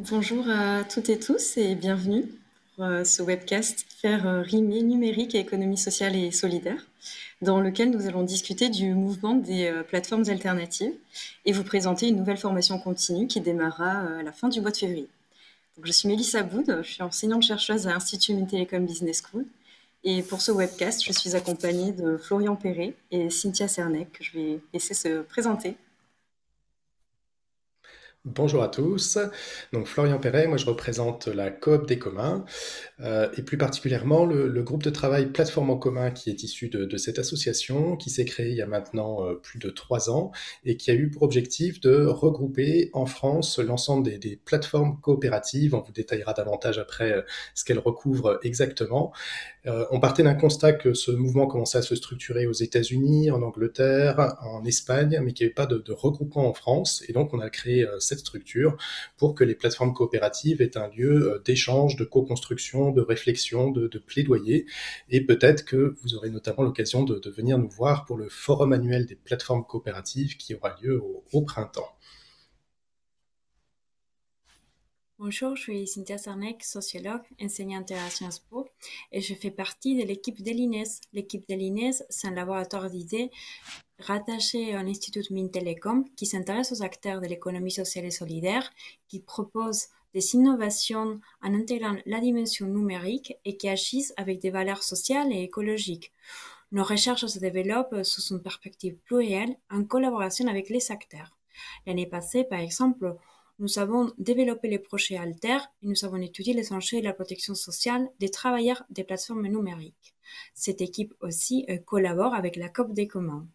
Bonjour à toutes et tous et bienvenue pour ce webcast Faire rimer numérique et économie sociale et solidaire, dans lequel nous allons discuter du mouvement des plateformes alternatives et vous présenter une nouvelle formation continue qui démarrera à la fin du mois de février. Donc, je suis Mélissa Boud, je suis enseignante-chercheuse à Institut Mintelecom Business School et pour ce webcast, je suis accompagnée de Florian Perret et Cynthia Cernec, que je vais laisser se présenter. Bonjour à tous, donc Florian Perret, moi je représente la Coop des communs et plus particulièrement le groupe de travail Plateforme en commun qui est issu de cette association qui s'est créée il y a maintenant plus de 3 ans et qui a eu pour objectif de regrouper en France l'ensemble des plateformes coopératives. On vous détaillera davantage après ce qu'elles recouvrent exactement. On partait d'un constat que ce mouvement commençait à se structurer aux États-Unis, en Angleterre, en Espagne, mais qu'il n'y avait pas de regroupement en France. Et donc, on a créé cette structure pour que les plateformes coopératives aient un lieu d'échange, de co-construction, de réflexion, de plaidoyer. Et peut-être que vous aurez notamment l'occasion de venir nous voir pour le forum annuel des plateformes coopératives qui aura lieu au printemps. Bonjour, je suis Cynthia Cernec, sociologue, enseignante à Sciences Po et je fais partie de l'équipe de l'INES. L'équipe de l'INES, c'est un laboratoire d'idées rattaché à l'Institut Mintelecom qui s'intéresse aux acteurs de l'économie sociale et solidaire, qui propose des innovations en intégrant la dimension numérique et qui agissent avec des valeurs sociales et écologiques. Nos recherches se développent sous une perspective plurielle en collaboration avec les acteurs. L'année passée, par exemple, nous avons développé les projets Alter et nous avons étudié les enjeux de la protection sociale des travailleurs des plateformes numériques. Cette équipe aussi collabore avec la COP des communs.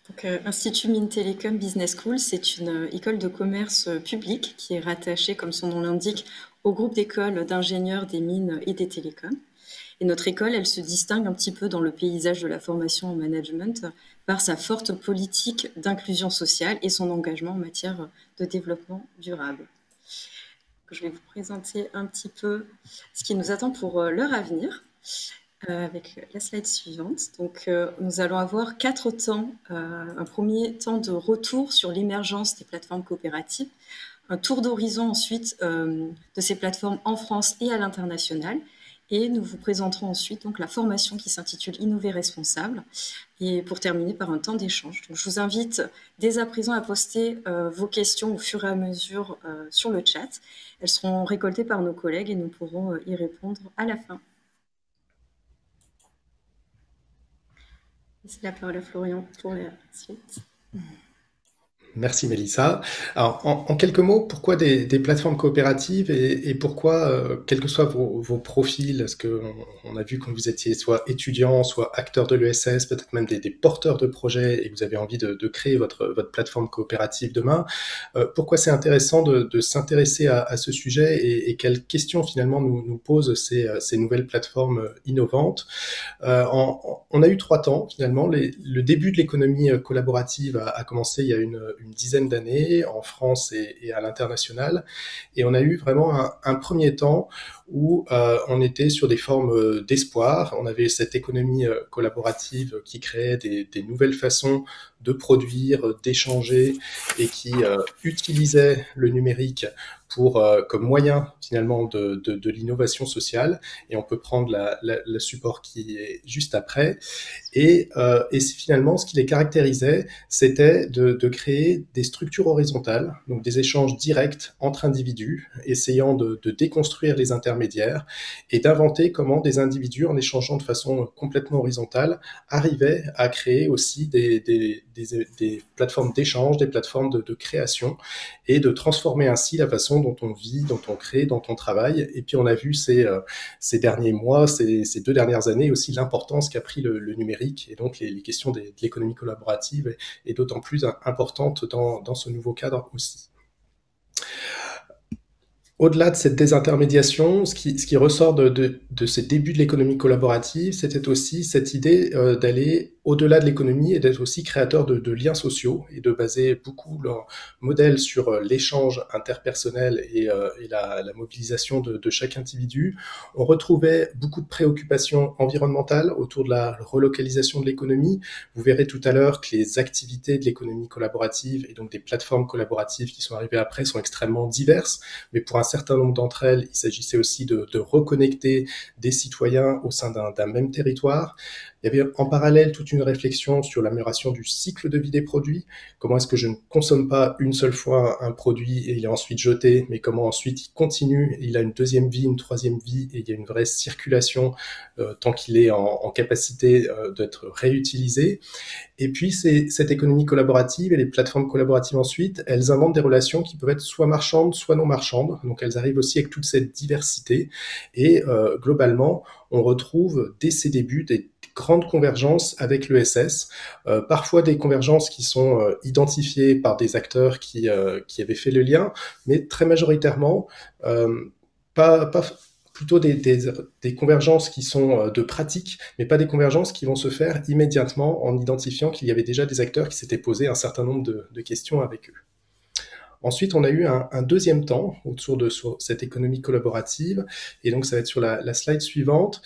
Donc, Institut Mintelecom Business School, c'est une école de commerce publique qui est rattachée, comme son nom l'indique, au groupe d'écoles d'ingénieurs des mines et des télécoms. Et notre école, elle se distingue un petit peu dans le paysage de la formation en management par sa forte politique d'inclusion sociale et son engagement en matière de développement durable. Je vais vous présenter un petit peu ce qui nous attend pour l'heure à venir avec la slide suivante. Donc, nous allons avoir 4 temps. Un premier temps de retour sur l'émergence des plateformes coopératives, un tour d'horizon ensuite de ces plateformes en France et à l'international. Et nous vous présenterons ensuite donc, la formation qui s'intitule Innover responsable. Et pour terminer par un temps d'échange. Donc, je vous invite dès à présent à poster vos questions au fur et à mesure sur le chat. Elles seront récoltées par nos collègues et nous pourrons y répondre à la fin. C'est la parole à Florian pour la suite. Merci Mélissa. Alors, en quelques mots, pourquoi des plateformes coopératives et pourquoi, quels que soient vos profils, est-ce qu'on a vu que vous étiez soit étudiant, soit acteur de l'ESS, peut-être même des porteurs de projets et que vous avez envie de créer votre plateforme coopérative demain, pourquoi c'est intéressant de s'intéresser à ce sujet et quelles questions finalement nous posent ces nouvelles plateformes innovantes. On a eu 3 temps finalement. Le début de l'économie collaborative a commencé il y a une dizaine d'années en France et à l'international. Et on a eu vraiment un premier temps où on était sur des formes d'espoir. On avait cette économie collaborative qui créait des nouvelles façons de produire, d'échanger et qui utilisait le numérique comme moyen finalement de l'innovation sociale. Et on peut prendre le support qui est juste après. Et finalement, ce qui les caractérisait, c'était de créer des structures horizontales, donc des échanges directs entre individus, essayant de déconstruire les intermédiaires et d'inventer comment des individus, en échangeant de façon complètement horizontale, arrivaient à créer aussi des plateformes d'échange, des plateformes de création, et de transformer ainsi la façon dont on vit, dont on crée, dont on travaille. Et puis on a vu ces derniers mois, ces 2 dernières années aussi, l'importance qu'a pris le numérique et donc les questions de l'économie collaborative est d'autant plus importante dans ce nouveau cadre aussi. Au-delà de cette désintermédiation, ce qui ressort de ces débuts de l'économie collaborative, c'était aussi cette idée d'aller au-delà de l'économie et d'être aussi créateurs de liens sociaux et de baser beaucoup leur modèle sur l'échange interpersonnel et la mobilisation de chaque individu. On retrouvait beaucoup de préoccupations environnementales autour de la relocalisation de l'économie. Vous verrez tout à l'heure que les activités de l'économie collaborative et donc des plateformes collaboratives qui sont arrivées après sont extrêmement diverses, mais pour un certain nombre d'entre elles, il s'agissait aussi de reconnecter des citoyens au sein d'un même territoire. Il y avait en parallèle toute une réflexion sur l'amélioration du cycle de vie des produits. Comment est-ce que je ne consomme pas une seule fois un produit et il est ensuite jeté, mais comment ensuite il continue, il a une deuxième vie, une troisième vie, et il y a une vraie circulation tant qu'il est en capacité d'être réutilisé. Et puis, c'est cette économie collaborative et les plateformes collaboratives ensuite, elles inventent des relations qui peuvent être soit marchandes, soit non marchandes. Donc, elles arrivent aussi avec toute cette diversité. Et globalement, on retrouve dès ses débuts des grandes convergences avec l'ESS, parfois des convergences qui sont identifiées par des acteurs qui avaient fait le lien, mais très majoritairement, pas plutôt des convergences qui sont de pratique, mais pas des convergences qui vont se faire immédiatement en identifiant qu'il y avait déjà des acteurs qui s'étaient posés un certain nombre de questions avec eux. Ensuite, on a eu un deuxième temps autour de cette économie collaborative, et donc ça va être sur la slide suivante,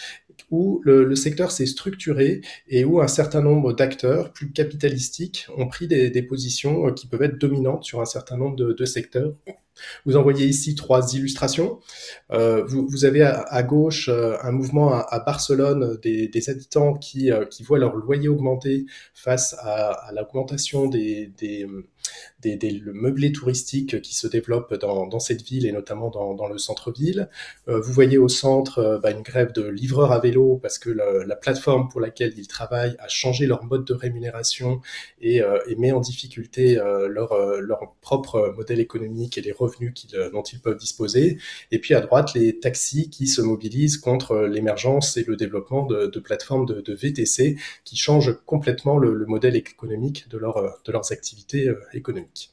où le secteur s'est structuré et où un certain nombre d'acteurs plus capitalistiques ont pris des positions qui peuvent être dominantes sur un certain nombre de secteurs. Vous en voyez ici 3 illustrations. Vous avez à gauche un mouvement à Barcelone des habitants qui voient leur loyer augmenter face à l'augmentation le meublé touristique qui se développe dans cette ville et notamment dans le centre-ville. Vous voyez au centre une grève de livreurs à vélo parce que la plateforme pour laquelle ils travaillent a changé leur mode de rémunération et met en difficulté leur propre modèle économique et les revenus dont ils peuvent disposer. Et puis à droite, les taxis qui se mobilisent contre l'émergence et le développement de plateformes de VTC qui changent complètement le modèle économique de leurs activités économiques.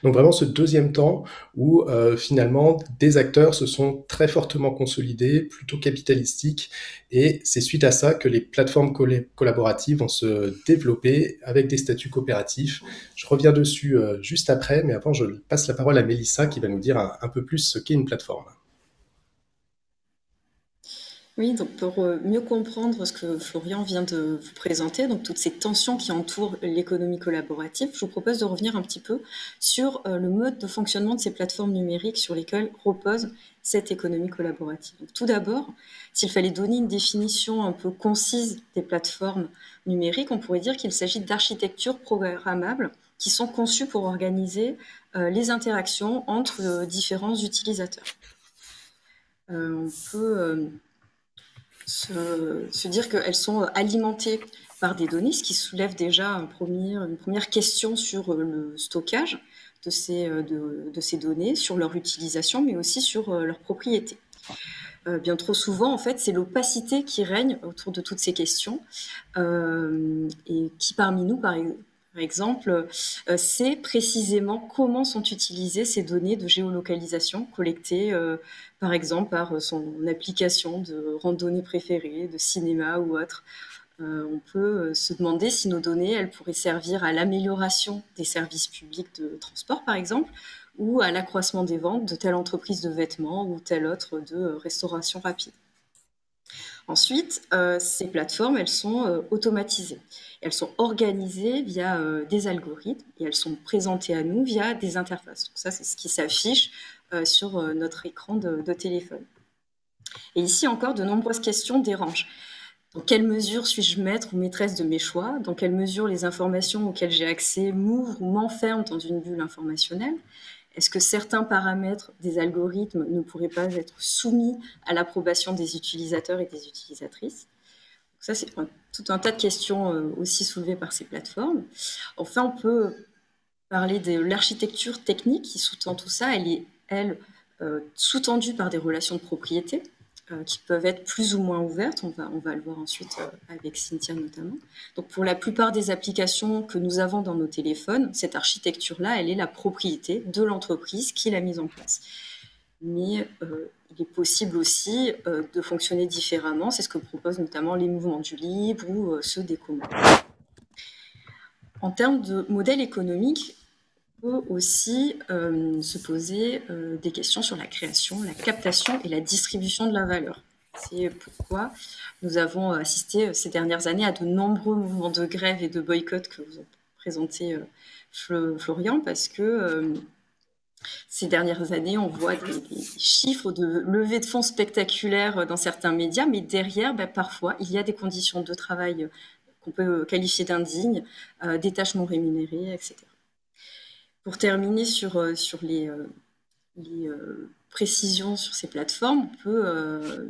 Donc vraiment ce deuxième temps où finalement des acteurs se sont très fortement consolidés, plutôt capitalistiques, et c'est suite à ça que les plateformes collaboratives vont se développer avec des statuts coopératifs. Je reviens dessus juste après, mais avant je passe la parole à Mélissa qui va nous dire un peu plus ce qu'est une plateforme. Oui, donc pour mieux comprendre ce que Florian vient de vous présenter, donc toutes ces tensions qui entourent l'économie collaborative, je vous propose de revenir un petit peu sur le mode de fonctionnement de ces plateformes numériques sur lesquelles repose cette économie collaborative. Donc, tout d'abord, s'il fallait donner une définition un peu concise des plateformes numériques, on pourrait dire qu'il s'agit d'architectures programmables qui sont conçues pour organiser les interactions entre différents utilisateurs. On peut se dire qu'elles sont alimentées par des données, ce qui soulève déjà une première question sur le stockage de ces données, sur leur utilisation, mais aussi sur leur propriété. Bien trop souvent, en fait, c'est l'opacité qui règne autour de toutes ces questions et qui, parmi nous, par exemple, sait précisément comment sont utilisées ces données de géolocalisation collectées, par exemple, par son application de randonnée préférée, de cinéma ou autre. On peut se demander si nos données, elles pourraient servir à l'amélioration des services publics de transport, par exemple, ou à l'accroissement des ventes de telle entreprise de vêtements ou telle autre de restauration rapide. Ensuite, ces plateformes, elles sont automatisées. Elles sont organisées via des algorithmes et elles sont présentées à nous via des interfaces. Donc ça, c'est ce qui s'affiche sur notre écran de téléphone. Et ici encore, de nombreuses questions dérangent. Dans quelle mesure suis-je maître ou maîtresse de mes choix? Dans quelle mesure les informations auxquelles j'ai accès m'ouvrent ou m'enferment dans une bulle informationnelle? Est-ce que certains paramètres des algorithmes ne pourraient pas être soumis à l'approbation des utilisateurs et des utilisatrices? Ça, c'est tout un tas de questions aussi soulevées par ces plateformes. Enfin, on peut parler de l'architecture technique qui sous-tend tout ça. Elle est, sous-tendue par des relations de propriété qui peuvent être plus ou moins ouvertes. On va le voir ensuite avec Cynthia notamment. Donc, pour la plupart des applications que nous avons dans nos téléphones, cette architecture-là, elle est la propriété de l'entreprise qui l'a mise en place. mais il est possible aussi de fonctionner différemment. C'est ce que proposent notamment les mouvements du libre ou ceux des communs. En termes de modèle économique, on peut aussi se poser des questions sur la création, la captation et la distribution de la valeur. C'est pourquoi nous avons assisté ces dernières années à de nombreux mouvements de grève et de boycott que vous a présenté Florian, parce que ces dernières années, on voit des chiffres de levée de fonds spectaculaires dans certains médias, mais derrière, parfois, il y a des conditions de travail qu'on peut qualifier d'indignes, des tâches non rémunérées, etc. Pour terminer sur les précisions sur ces plateformes, on peut,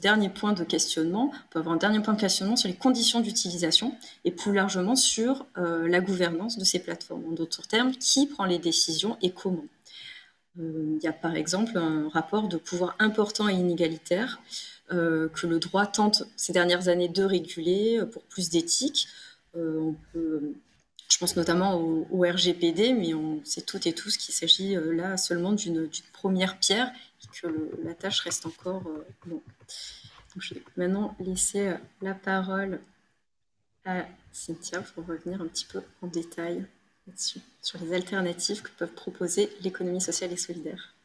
dernier point de questionnement, on peut avoir un dernier point de questionnement sur les conditions d'utilisation et plus largement sur la gouvernance de ces plateformes. En d'autres termes, qui prend les décisions et comment. Il y a par exemple un rapport de pouvoir important et inégalitaire que le droit tente ces dernières années de réguler pour plus d'éthique. Je pense notamment au RGPD, mais on sait toutes et tous qu'il s'agit là seulement d'une première pierre et que la tâche reste encore longue. Donc, je vais maintenant laisser la parole à Cynthia pour revenir un petit peu en détail là-dessus, sur les alternatives que peuvent proposer l'économie sociale et solidaire.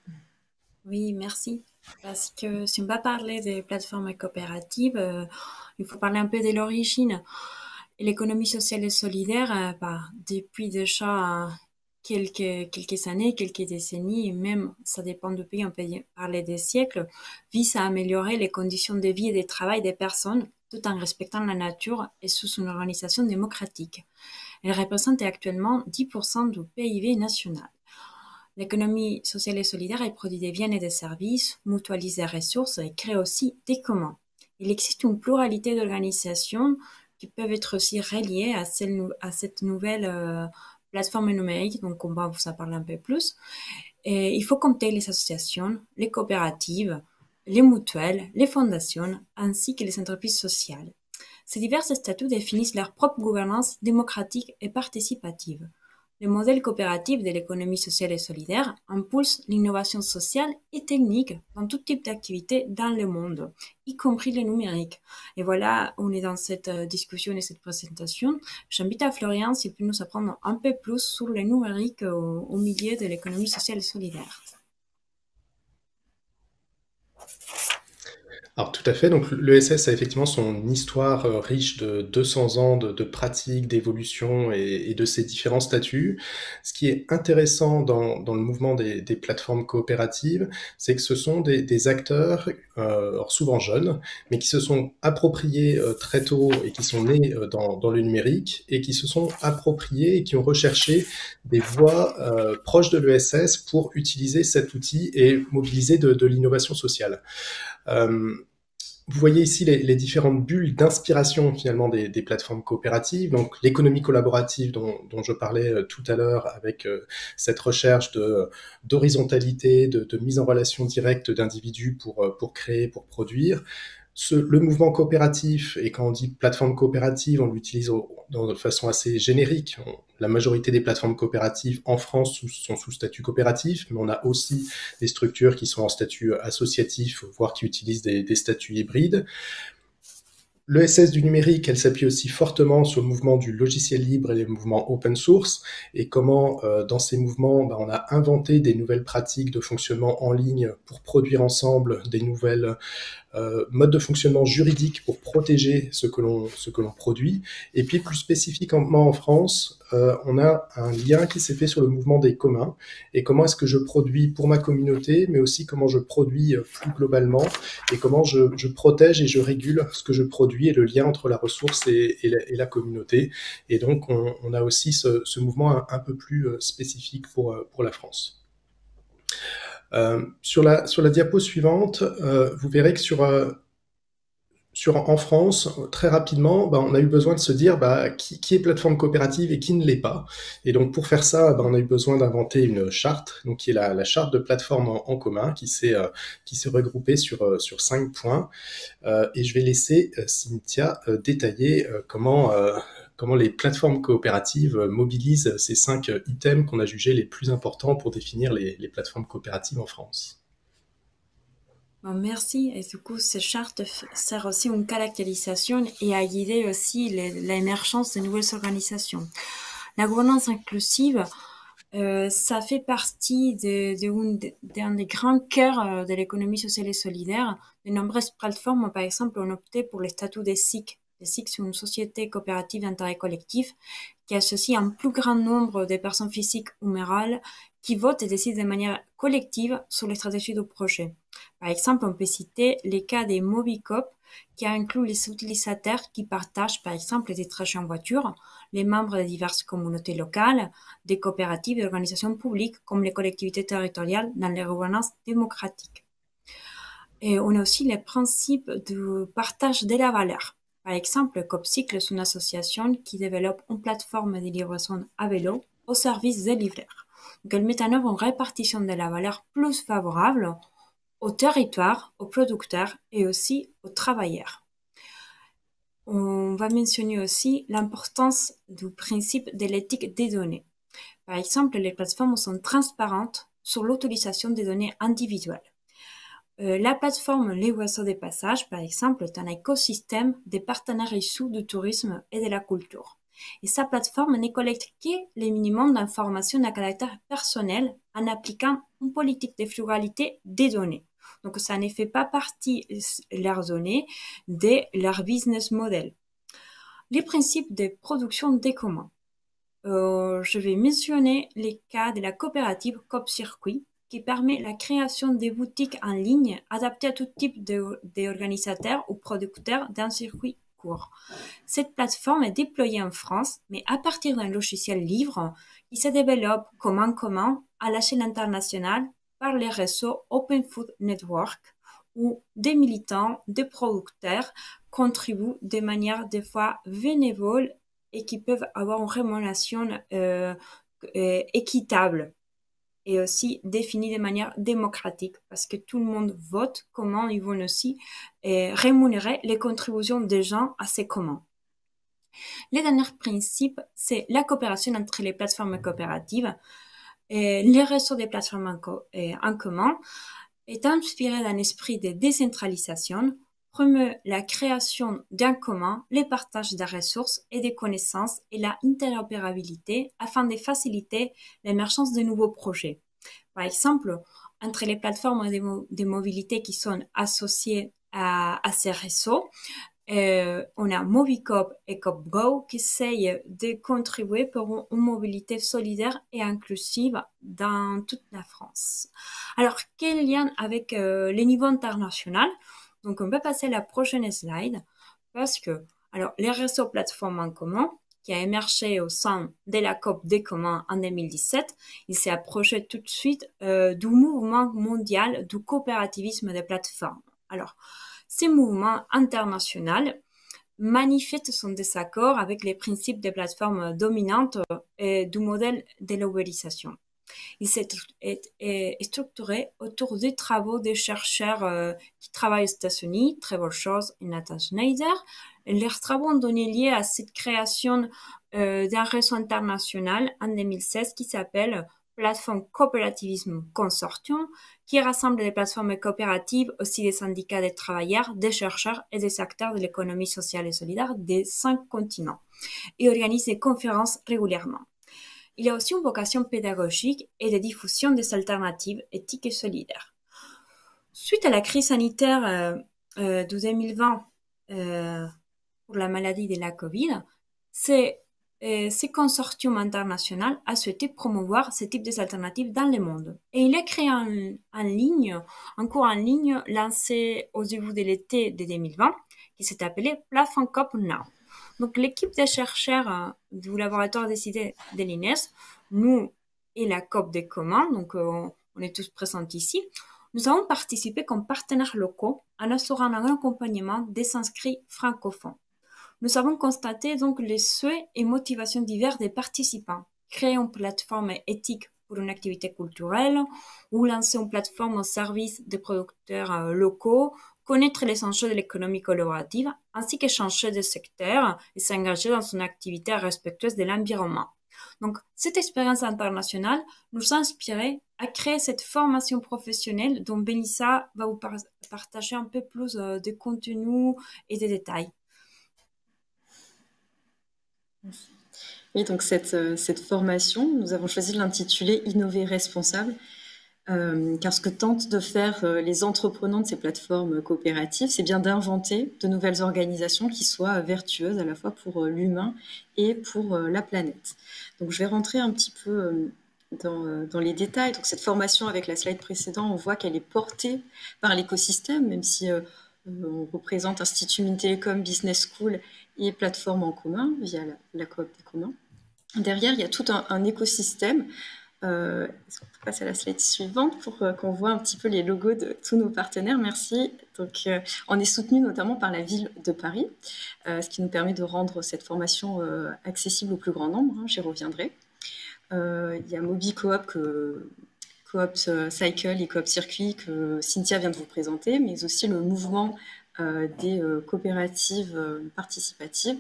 Oui, merci. Parce que si on va parler des plateformes coopératives, il faut parler un peu de l'origine. L'économie sociale et solidaire, depuis déjà quelques années, quelques décennies, et même ça dépend du pays, on peut parler des siècles, vise à améliorer les conditions de vie et de travail des personnes tout en respectant la nature et sous une organisation démocratique. Elle représente actuellement 10% du PIB national. L'économie sociale et solidaire, elle produit des biens et des services, mutualise des ressources et crée aussi des communs. Il existe une pluralité d'organisations qui peuvent être aussi reliées à cette nouvelle plateforme numérique, donc on va vous en parler un peu plus. Et il faut compter les associations, les coopératives, les mutuelles, les fondations, ainsi que les entreprises sociales. Ces divers statuts définissent leur propre gouvernance démocratique et participative. Le modèle coopératif de l'économie sociale et solidaire impulse l'innovation sociale et technique dans tout type d'activité dans le monde, y compris le numérique. Et voilà, on est dans cette discussion et cette présentation. J'invite à Florian s'il peut nous apprendre un peu plus sur le numérique au milieu de l'économie sociale et solidaire. Alors tout à fait, donc l'ESS a effectivement son histoire riche de 200 ans de pratiques, d'évolution et de ses différents statuts. Ce qui est intéressant dans le mouvement des plateformes coopératives, c'est que ce sont des acteurs, alors souvent jeunes, mais qui se sont appropriés très tôt et qui sont nés dans le numérique et qui se sont appropriés et qui ont recherché des voies proches de l'ESS pour utiliser cet outil et mobiliser de l'innovation sociale. Vous voyez ici les différentes bulles d'inspiration finalement des plateformes coopératives, donc l'économie collaborative dont je parlais tout à l'heure avec cette recherche d'horizontalité, de mise en relation directe d'individus pour créer, pour produire. Le mouvement coopératif, et quand on dit plateforme coopérative, on l'utilise de façon assez générique. La majorité des plateformes coopératives en France sont sous statut coopératif, mais on a aussi des structures qui sont en statut associatif, voire qui utilisent des statuts hybrides. L'ESS du numérique, elle s'appuie aussi fortement sur le mouvement du logiciel libre et les mouvements open source, et comment dans ces mouvements, on a inventé des nouvelles pratiques de fonctionnement en ligne pour produire ensemble des nouvelles modes de fonctionnement juridiques pour protéger ce que l'on produit. Et puis plus spécifiquement en France, on a un lien qui s'est fait sur le mouvement des communs et comment est-ce que je produis pour ma communauté, mais aussi comment je produis plus globalement et comment je protège et je régule ce que je produis et le lien entre la ressource et la communauté. Et donc on a aussi ce mouvement un peu plus spécifique pour la France. Sur la diapo suivante, vous verrez que en France, très rapidement, on a eu besoin de se dire qui est plateforme coopérative et qui ne l'est pas. Et donc pour faire ça, on a eu besoin d'inventer une charte, donc qui est la charte de plateforme en commun, qui s'est regroupée sur 5 points. Et je vais laisser Cynthia détailler comment les plateformes coopératives mobilisent ces 5 items qu'on a jugés les plus importants pour définir les plateformes coopératives en France. Bon, merci. Et du coup, cette charte sert aussi une caractérisation et à guider aussi l'émergence de nouvelles organisations. La gouvernance inclusive, ça fait partie d'un des grands cœurs de l'économie sociale et solidaire. De nombreuses plateformes, par exemple, ont opté pour le statut des SIC. Les SIC sont une société coopérative d'intérêt collectif qui associe un plus grand nombre de personnes physiques ou morales qui votent et décident de manière collective sur les stratégies du projet. Par exemple, on peut citer les cas des Mobicop, qui inclut les utilisateurs qui partagent, par exemple, des trajets en voiture, les membres de diverses communautés locales, des coopératives et organisations publiques comme les collectivités territoriales dans les gouvernances démocratiques. Et on a aussi les principes du partage de la valeur. Par exemple, Copcycle est une association qui développe une plateforme de livraison à vélo au service des livreurs. Donc, elle met en œuvre une répartition de la valeur plus favorable au territoire, aux producteurs et aussi aux travailleurs. On va mentionner aussi l'importance du principe de l'éthique des données. Par exemple, les plateformes sont transparentes sur l'utilisation des données individuelles. La plateforme Les Oiseaux des Passages, par exemple, est un écosystème des partenaires issus du tourisme et de la culture. Et sa plateforme ne collecte que les minimums d'informations à caractère personnel en appliquant une politique de frugalité des données. Donc, ça ne fait pas partie, leurs données, de leur business model. Les principes de production des communs. Je vais mentionner les cas de la coopérative CopCircuit, qui permet la création des boutiques en ligne adaptées à tout type d'organisateurs ou producteurs d'un circuit court. Cette plateforme est déployée en France, mais à partir d'un logiciel libre qui se développe comme un commun à l'échelle internationale par les réseaux Open Food Network, où des militants, des producteurs contribuent de manière des fois bénévole et qui peuvent avoir une rémunération équitable et aussi définie de manière démocratique parce que tout le monde vote comment ils vont aussi rémunérer les contributions des gens à ces communs. Le dernier principe, c'est la coopération entre les plateformes coopératives. Les réseaux des plateformes en commun est inspiré d'un esprit de décentralisation, promeut la création d'un commun, les partages des ressources et des connaissances et la interopérabilité afin de faciliter l'émergence de nouveaux projets. Par exemple, entre les plateformes de mobilité qui sont associées à ces réseaux, on a Movicop et CopGo qui essayent de contribuer pour une mobilité solidaire et inclusive dans toute la France. Alors, quel lien avec les niveaux internationaux? Donc, on peut passer à la prochaine slide parce que, alors, les réseaux plateformes en commun qui a émergé au sein de la COP des communs en 2017, il s'est approché tout de suite du mouvement mondial du coopérativisme des plateformes. Alors, ces mouvements internationaux manifestent son désaccord avec les principes des plateformes dominantes et du modèle de l'ubérisation. Il s'est structuré autour des travaux des chercheurs qui travaillent aux États-Unis, Trevor Shores et Nathan Schneider. Leurs travaux ont donné lieu à cette création d'un réseau international en 2016 qui s'appelle Plateforme Coopérativisme Consortium, qui rassemble des plateformes coopératives, aussi des syndicats des travailleurs, des chercheurs et des acteurs de l'économie sociale et solidaire des 5 continents, et organise des conférences régulièrement. Il y a aussi une vocation pédagogique et de diffusion des alternatives éthiques et solidaires. Suite à la crise sanitaire de 2020 pour la maladie de la Covid, ce consortium international a souhaité promouvoir ce type d'alternatives dans le monde. Et il a créé un cours en ligne lancé au début de l'été de 2020 qui s'est appelé Platform Cop Now. Donc, l'équipe des chercheurs du laboratoire des idées de l'INES, nous et la COP des communs, donc on est tous présents ici, nous avons participé comme partenaires locaux en assurant un accompagnement des inscrits francophones. Nous avons constaté donc les souhaits et motivations divers des participants. Créer une plateforme éthique pour une activité culturelle ou lancer une plateforme au service des producteurs locaux, connaître les enjeux de l'économie collaborative, ainsi que changer de secteur et s'engager dans une activité respectueuse de l'environnement. Donc, cette expérience internationale nous a inspiré à créer cette formation professionnelle dont Bélissa va vous partager un peu plus de contenu et des détails. Oui, donc cette formation, nous avons choisi de l'intituler Innover responsable, car ce que tentent de faire les entrepreneurs de ces plateformes coopératives, c'est bien d'inventer de nouvelles organisations qui soient vertueuses à la fois pour l'humain et pour la planète. Donc je vais rentrer un petit peu dans les détails. Donc cette formation, avec la slide précédente, on voit qu'elle est portée par l'écosystème, même si on représente Institut Mines Télécom, Business School et plateforme en commun via la coop des communs. Derrière, il y a tout un écosystème. Est-ce qu'on peut passer à la slide suivante pour qu'on voit un petit peu les logos de tous nos partenaires? Merci. Donc, on est soutenu notamment par la ville de Paris, ce qui nous permet de rendre cette formation accessible au plus grand nombre. J'y reviendrai. Il y a Mobi Coop, Coop Cycle et Coop Circuit que Cynthia vient de vous présenter, mais aussi le mouvement des coopératives participatives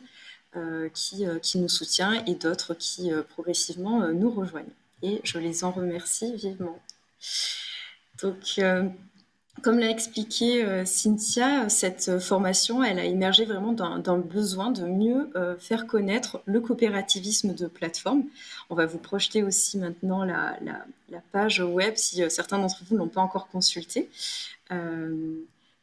qui nous soutient et d'autres qui progressivement nous rejoignent. Et je les en remercie vivement. Donc, comme l'a expliqué Cynthia, cette formation, elle a émergé vraiment d'un besoin de mieux faire connaître le coopérativisme de plateforme. On va vous projeter aussi maintenant la page web si certains d'entre vous ne l'ont pas encore consultée.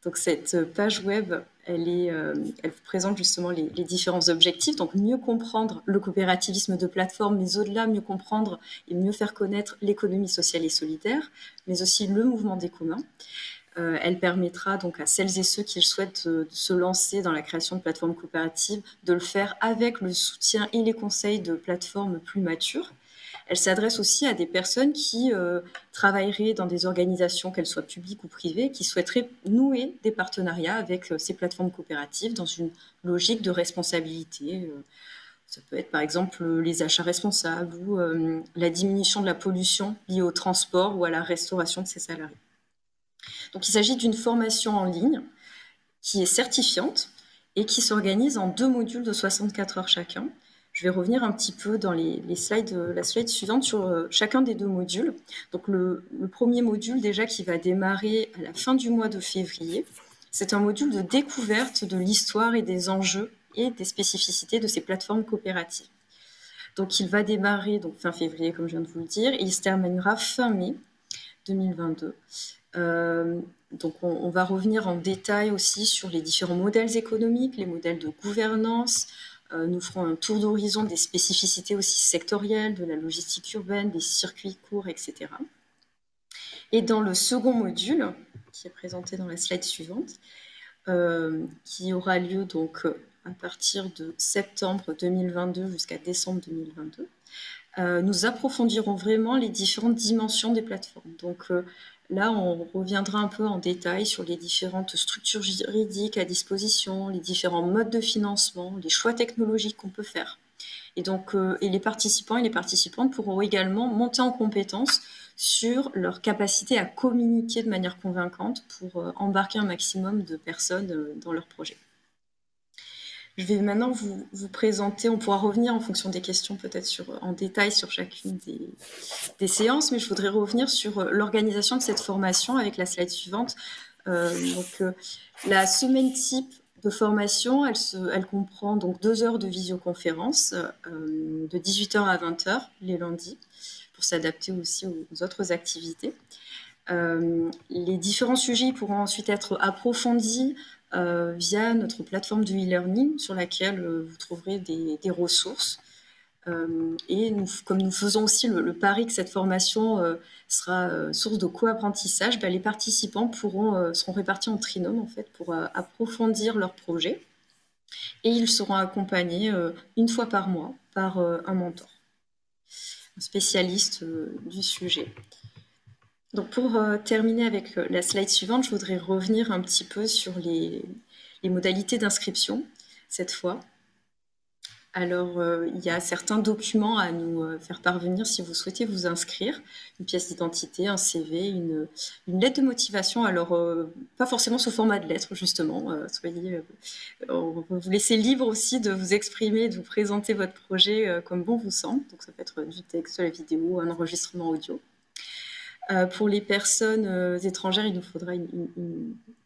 Donc cette page web, elle vous présente justement les différents objectifs. Donc mieux comprendre le coopérativisme de plateforme, mais au-delà, mieux comprendre et mieux faire connaître l'économie sociale et solidaire, mais aussi le mouvement des communs. Elle permettra donc à celles et ceux qui souhaitent se lancer dans la création de plateformes coopératives de le faire avec le soutien et les conseils de plateformes plus matures. Elle s'adresse aussi à des personnes qui travailleraient dans des organisations, qu'elles soient publiques ou privées, qui souhaiteraient nouer des partenariats avec ces plateformes coopératives dans une logique de responsabilité. Ça peut être par exemple les achats responsables ou la diminution de la pollution liée au transport ou à la restauration de ses salariés. Donc il s'agit d'une formation en ligne qui est certifiante et qui s'organise en 2 modules de 64 heures chacun. Je vais revenir un petit peu dans la slide suivante sur chacun des 2 modules. Donc le premier module déjà qui va démarrer à la fin du mois de février, c'est un module de découverte de l'histoire et des enjeux et des spécificités de ces plateformes coopératives. Donc il va démarrer donc, fin février, comme je viens de vous le dire, et il se terminera fin mai 2022. Donc on va revenir en détail aussi sur les différents modèles économiques, les modèles de gouvernance. Nous ferons un tour d'horizon des spécificités aussi sectorielles, de la logistique urbaine, des circuits courts, etc. Et dans le second module, qui est présenté dans la slide suivante, qui aura lieu donc à partir de septembre 2022 jusqu'à décembre 2022, nous approfondirons vraiment les différentes dimensions des plateformes. Donc là, on reviendra un peu en détail sur les différentes structures juridiques à disposition, les différents modes de financement, les choix technologiques qu'on peut faire. Et donc, les participants et les participantes pourront également monter en compétence sur leur capacité à communiquer de manière convaincante pour embarquer un maximum de personnes dans leur projet. Je vais maintenant vous présenter, on pourra revenir en fonction des questions peut-être en détail sur chacune des séances, mais je voudrais revenir sur l'organisation de cette formation avec la slide suivante. La semaine type de formation, elle comprend donc 2 heures de visioconférence de 18h à 20h les lundis pour s'adapter aussi aux autres activités. Les différents sujets pourront ensuite être approfondis via notre plateforme de e-learning sur laquelle vous trouverez des ressources. Et comme nous faisons aussi le pari que cette formation sera source de co-apprentissage, les participants seront répartis en trinômes en fait, pour approfondir leur projet. Et ils seront accompagnés une fois par mois par un mentor, un spécialiste du sujet. Donc pour terminer avec la slide suivante, je voudrais revenir un petit peu sur les modalités d'inscription cette fois. Alors, il y a certains documents à nous faire parvenir si vous souhaitez vous inscrire. Une pièce d'identité, un CV, une lettre de motivation. Alors, pas forcément sous format de lettre, justement. On va vous laisser libre aussi de vous exprimer, de vous présenter votre projet comme bon vous semble. Donc, ça peut être du texte, de la vidéo, un enregistrement audio. Pour les personnes étrangères, il nous faudra un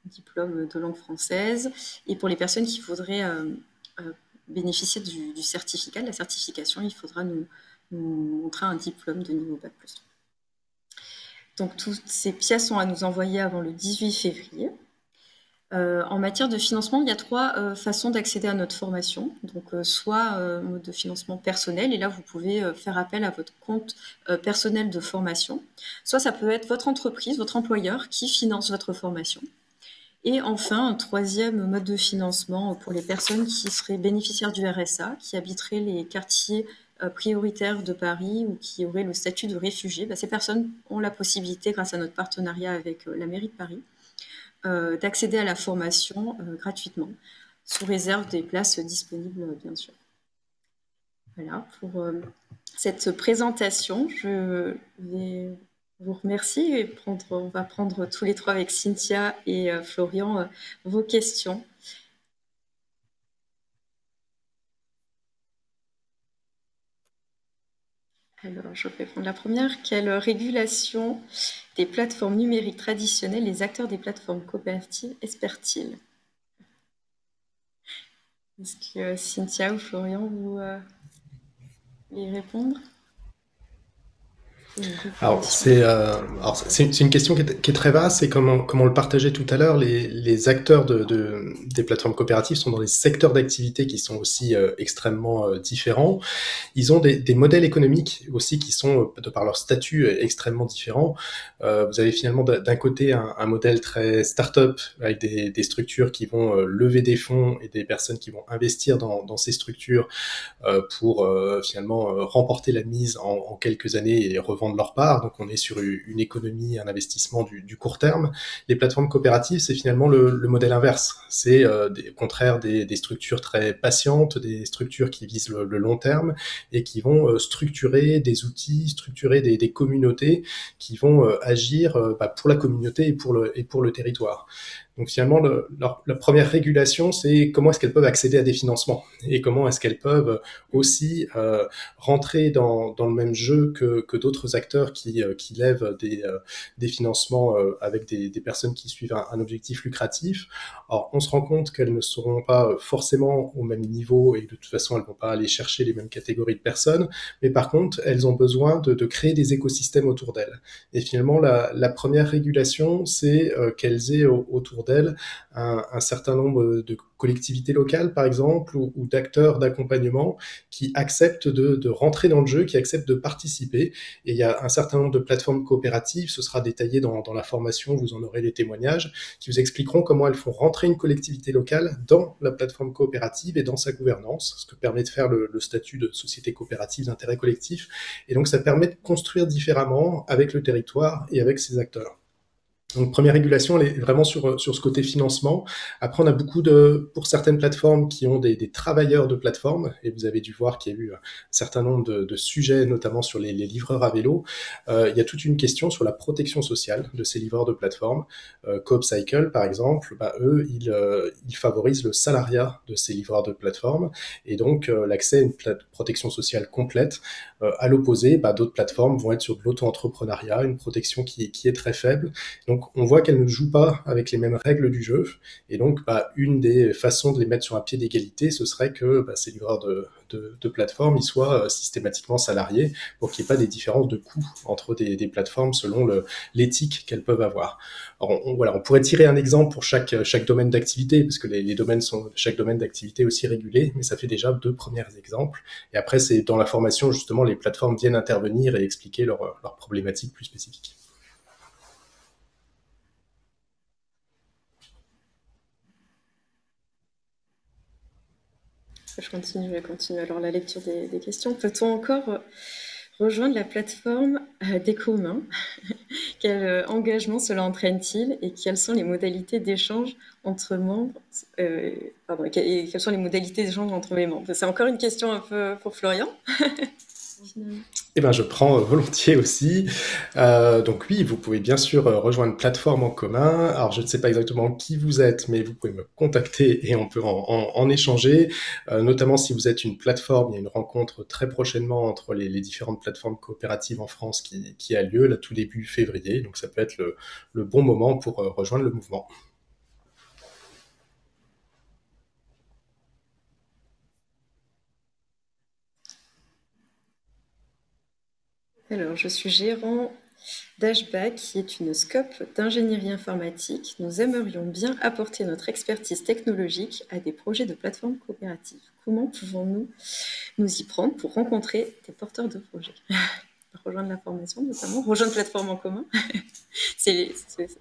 diplôme de langue française. Et pour les personnes qui voudraient bénéficier du certificat, de la certification, il faudra nous montrer un diplôme de niveau Bac+. Donc toutes ces pièces sont à nous envoyer avant le 18 février. En matière de financement, il y a 3 façons d'accéder à notre formation. Donc, soit mode de financement personnel, et là, vous pouvez faire appel à votre compte personnel de formation. Soit ça peut être votre entreprise, votre employeur qui finance votre formation. Et enfin, un 3e mode de financement pour les personnes qui seraient bénéficiaires du RSA, qui habiteraient les quartiers prioritaires de Paris ou qui auraient le statut de réfugié. Ces personnes ont la possibilité, grâce à notre partenariat avec la mairie de Paris, d'accéder à la formation gratuitement, sous réserve des places disponibles, bien sûr. Voilà, pour cette présentation, je vais vous remercier et on va prendre tous les 3 avec Cynthia et Florian vos questions. Alors, je vais prendre la première. Quelle régulation des plateformes numériques traditionnelles les acteurs des plateformes coopératives espèrent-ils? Est-ce que Cynthia ou Florian, vous voulez répondre? C'est une question qui est très vaste, et comme on le partageait tout à l'heure, les acteurs des plateformes coopératives sont dans des secteurs d'activité qui sont aussi extrêmement différents. Ils ont des modèles économiques aussi qui sont, de par leur statut, extrêmement différents. Vous avez finalement d'un côté un modèle très start-up avec des structures qui vont lever des fonds et des personnes qui vont investir dans ces structures pour finalement remporter la mise en quelques années et revendre leur part. Donc on est sur une économie, un investissement du court terme. Les plateformes coopératives, c'est finalement le modèle inverse. C'est au contraire des structures très patientes, des structures qui visent le long terme et qui vont structurer des outils, structurer des communautés qui vont agir pour la communauté et pour le territoire. Donc finalement, la première régulation, c'est comment est-ce qu'elles peuvent accéder à des financements et comment est-ce qu'elles peuvent aussi rentrer dans le même jeu que d'autres acteurs qui lèvent des financements avec des personnes qui suivent un objectif lucratif. Alors, on se rend compte qu'elles ne seront pas forcément au même niveau et de toute façon, elles ne vont pas aller chercher les mêmes catégories de personnes, mais par contre, elles ont besoin de créer des écosystèmes autour d'elles. Et finalement, la première régulation, c'est qu'elles aient autour d'elles un certain nombre de collectivités locales, par exemple, ou d'acteurs d'accompagnement qui acceptent de rentrer dans le jeu, qui acceptent de participer. Et il y a un certain nombre de plateformes coopératives, ce sera détaillé dans la formation, vous en aurez les témoignages, qui vous expliqueront comment elles font rentrer une collectivité locale dans la plateforme coopérative et dans sa gouvernance, ce que permet de faire le statut de société coopérative d'intérêt collectif. Et donc ça permet de construire différemment avec le territoire et avec ses acteurs. Donc, première régulation, elle est vraiment sur ce côté financement. Après, on a beaucoup pour certaines plateformes qui ont des travailleurs de plateforme, et vous avez dû voir qu'il y a eu un certain nombre de sujets, notamment sur les livreurs à vélo. Il y a toute une question sur la protection sociale de ces livreurs de plateforme. CoopCycle, par exemple, eux, ils favorisent le salariat de ces livreurs de plateforme, et donc l'accès à une protection sociale complète. À l'opposé, d'autres plateformes vont être sur de l'auto-entrepreneuriat, une protection qui est très faible. Donc, on voit qu'elles ne jouent pas avec les mêmes règles du jeu. Et donc, une des façons de les mettre sur un pied d'égalité, ce serait que ces livreurs de plateformes, ils soient systématiquement salariés pour qu'il n'y ait pas des différences de coûts entre des plateformes selon l'éthique qu'elles peuvent avoir. Alors, on pourrait tirer un exemple pour chaque domaine d'activité, parce que chaque domaine d'activité est aussi régulé, mais ça fait déjà 2 premiers exemples. Et après, c'est dans la formation, justement, les plateformes viennent intervenir et expliquer leurs problématiques plus spécifiques. Je continue. Alors, la lecture des questions. Peut-on encore rejoindre la plateforme des communs? Quel engagement cela entraîne-t-il et quelles sont les modalités d'échange entre membres et quelles sont les modalités d'échange entre les membres? C'est encore une question un peu pour Florian. Finalement. Eh ben, je prends volontiers aussi. Donc oui, vous pouvez bien sûr rejoindre une plateforme en commun. Alors, je ne sais pas exactement qui vous êtes, mais vous pouvez me contacter et on peut en échanger. Notamment si vous êtes une plateforme, il y a une rencontre très prochainement entre les différentes plateformes coopératives en France qui a lieu, là, tout début février. Donc ça peut être le bon moment pour rejoindre le mouvement. Alors, je suis gérant d'HBAC, qui est une scope d'ingénierie informatique. Nous aimerions bien apporter notre expertise technologique à des projets de plateformes coopératives. Comment pouvons-nous nous y prendre pour rencontrer des porteurs de projets? Rejoindre la formation, notamment, rejoindre plateforme en commun.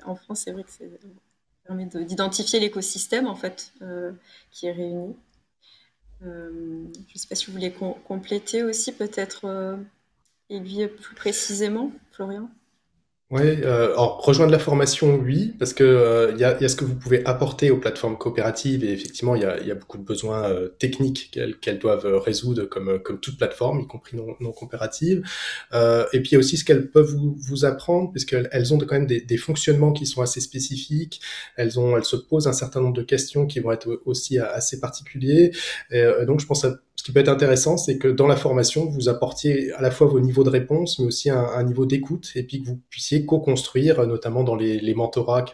En France, c'est vrai que ça permet d'identifier l'écosystème, en fait, qui est réuni. Je ne sais pas si vous voulez compléter aussi, peut-être aiguiller plus précisément, Florian. Oui, alors rejoindre la formation, oui, parce que il y a ce que vous pouvez apporter aux plateformes coopératives et effectivement il y a beaucoup de besoins techniques qu'elles doivent résoudre comme toute plateforme, y compris non coopérative. Et puis il y a aussi ce qu'elles peuvent vous apprendre, puisqu'elles ont quand même des fonctionnements qui sont assez spécifiques. Elles se posent un certain nombre de questions qui vont être aussi assez particuliers. Et, donc je pense à ce qui peut être intéressant, c'est que dans la formation, vous apportiez à la fois vos niveaux de réponse, mais aussi un niveau d'écoute, et puis que vous puissiez co-construire, notamment dans les mentorats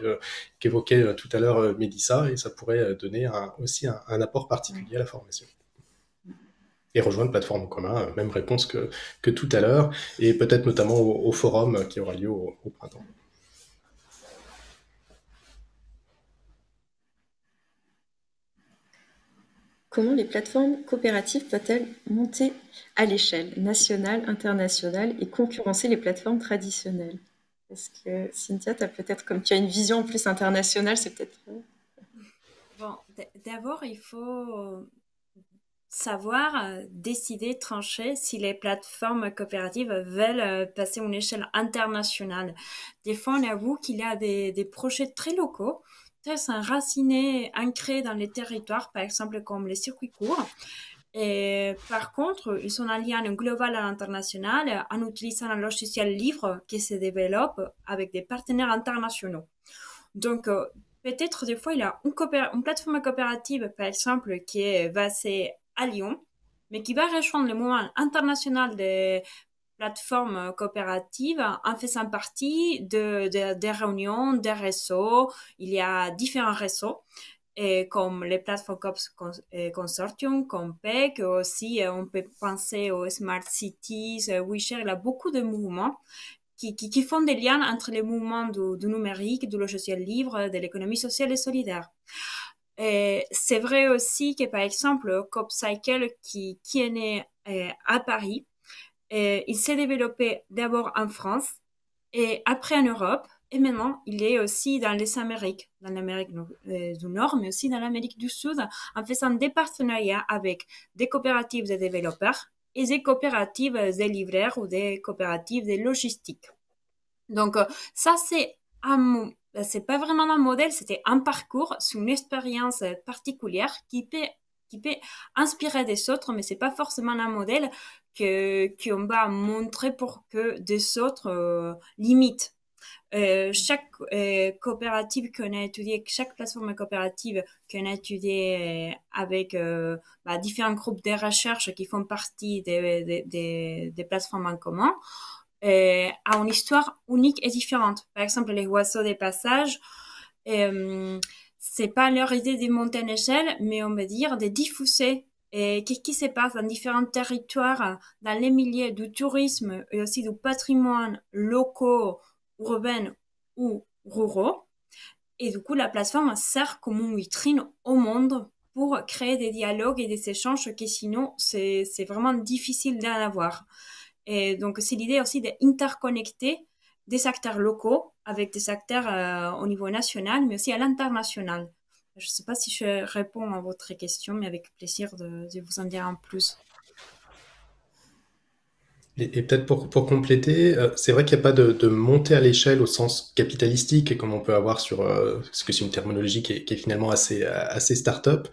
qu'évoquait tout à l'heure Mélissa, et ça pourrait donner aussi un apport particulier à la formation. Et rejoindre plateforme en commun, même réponse que tout à l'heure, et peut-être notamment au forum qui aura lieu au printemps. Comment les plateformes coopératives peuvent-elles monter à l'échelle nationale, internationale et concurrencer les plateformes traditionnelles? Est-ce que Cynthia, comme tu as une vision plus internationale, c'est peut-être... Bon, d'abord, il faut savoir décider, trancher si les plateformes coopératives veulent passer à une échelle internationale. Des fois, on avoue qu'il y a des projets très locaux, très enracinés, ancrés dans les territoires, par exemple comme les circuits courts. Et par contre, ils sont en lien global à l'international en utilisant un logiciel libre qui se développe avec des partenaires internationaux. Donc, peut-être des fois, il y a une plateforme coopérative, par exemple, qui est basée à Lyon, mais qui va rejoindre le mouvement international des plateformes coopératives en faisant partie des réunions, des réseaux. Il y a différents réseaux, et comme les plateformes consortium, comme PEC, aussi on peut penser aux Smart Cities, WeShare, il y a beaucoup de mouvements qui font des liens entre les mouvements du numérique, du logiciel libre, de l'économie sociale et solidaire. Et c'est vrai aussi que, par exemple, CoopCycle, qui est né à Paris, il s'est développé d'abord en France et après en Europe. Et maintenant, il est aussi dans les Amériques, dans l'Amérique du Nord, mais aussi dans l'Amérique du Sud, en faisant des partenariats avec des coopératives de développeurs et des coopératives des livreurs ou des coopératives de logistique. Donc, ça, c'est pas vraiment un modèle, c'était un parcours, c'est une expérience particulière qui peut inspirer des autres, mais c'est pas forcément un modèle qu'on va montrer pour que des autres l'imitent. Chaque coopérative qu'on a étudiée, chaque plateforme coopérative qu'on a étudiée avec différents groupes de recherche qui font partie des plateformes en commun, a une histoire unique et différente. Par exemple, les oiseaux des passages, c'est pas leur idée de monter en échelle, mais on va dire de diffuser qu'est-ce qui se passe dans différents territoires, dans les milieux du tourisme et aussi du patrimoine locaux, urbains ou ruraux. Et du coup, la plateforme sert comme une vitrine au monde pour créer des dialogues et des échanges que sinon, c'est vraiment difficile d'en avoir. Et donc, c'est l'idée aussi d'interconnecter des acteurs locaux avec des acteurs au niveau national, mais aussi à l'international. Je ne sais pas si je réponds à votre question, mais avec plaisir de vous en dire en plus. Et peut-être pour compléter, c'est vrai qu'il n'y a pas de montée à l'échelle au sens capitalistique, comme on peut avoir sur, parce que c'est une terminologie qui est finalement assez start-up.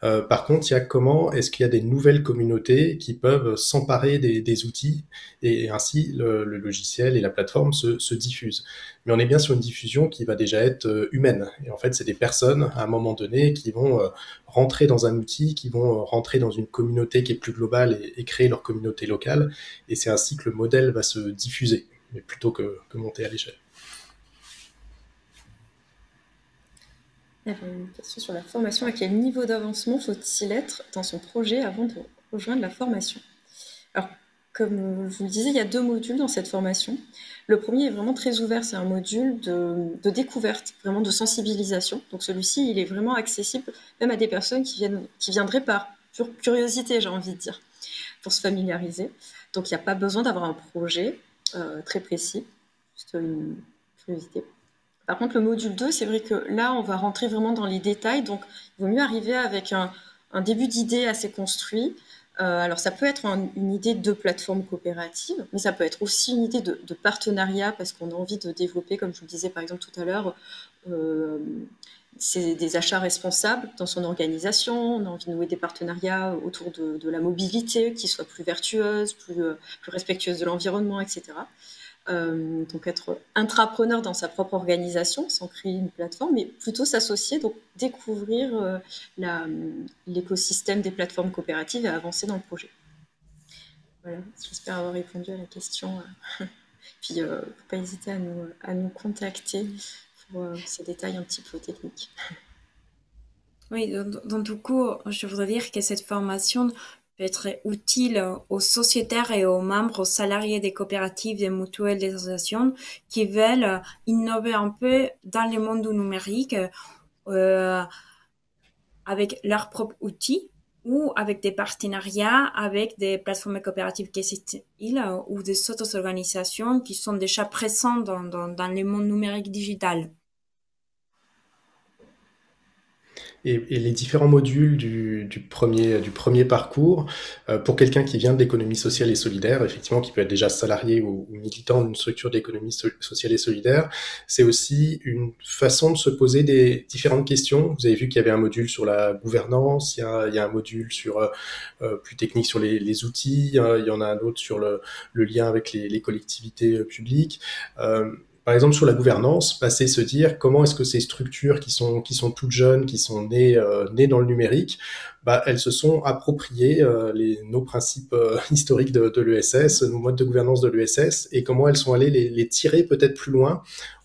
Par contre, il y a comment est-ce qu'il y a des nouvelles communautés qui peuvent s'emparer des outils et ainsi le logiciel et la plateforme se diffusent. Mais on est bien sur une diffusion qui va déjà être humaine. Et en fait, c'est des personnes à un moment donné qui vont rentrer dans un outil, qui vont rentrer dans une communauté qui est plus globale et créer leur communauté locale. Et c'est ainsi que le modèle va se diffuser, mais plutôt que monter à l'échelle. Il y avait une question sur la formation. À quel niveau d'avancement faut-il être dans son projet avant de rejoindre la formation? Alors, comme je vous le disais, il y a 2 modules dans cette formation. Le premier est vraiment très ouvert, c'est un module de découverte, vraiment de sensibilisation. Donc celui-ci, il est vraiment accessible même à des personnes qui viendraient par pure curiosité, j'ai envie de dire, pour se familiariser. Donc il n'y a pas besoin d'avoir un projet très précis, juste une curiosité. Par contre, le module 2, c'est vrai que là, on va rentrer vraiment dans les détails, donc il vaut mieux arriver avec un début d'idée assez construit. Alors, ça peut être une idée de plateforme coopérative, mais ça peut être aussi une idée de partenariat, parce qu'on a envie de développer, comme je vous le disais par exemple tout à l'heure, c'est des achats responsables dans son organisation. On a envie de nouer des partenariats autour de la mobilité, qui soient plus vertueuses, plus respectueuses de l'environnement, etc. Donc être intrapreneur dans sa propre organisation sans créer une plateforme, mais plutôt s'associer, donc découvrir l'écosystème des plateformes coopératives et avancer dans le projet. Voilà, j'espère avoir répondu à la question. Puis, faut pas hésiter à nous contacter pour ces détails un petit peu techniques. Oui, donc du coup, je voudrais dire que cette formation peut être utile aux sociétaires et aux membres, aux salariés des coopératives, des mutuelles, des associations qui veulent innover un peu dans le monde du numérique avec leurs propres outils ou avec des partenariats avec des plateformes coopératives qui existent ou des autres organisations qui sont déjà présentes dans le monde numérique digital. Et les différents modules du premier parcours, pour quelqu'un qui vient de l'économie sociale et solidaire, effectivement, qui peut être déjà salarié ou militant d'une structure d'économie sociale et solidaire, c'est aussi une façon de se poser des différentes questions. Vous avez vu qu'il y avait un module sur la gouvernance, il y a un module sur plus technique sur les outils, il y en a un autre sur le lien avec les collectivités publiques. Par exemple, sur la gouvernance, c'est se dire comment est-ce que ces structures qui sont toutes jeunes, qui sont nées dans le numérique, elles se sont appropriées nos principes historiques de l'ESS, nos modes de gouvernance de l'ESS, et comment elles sont allées les tirer peut-être plus loin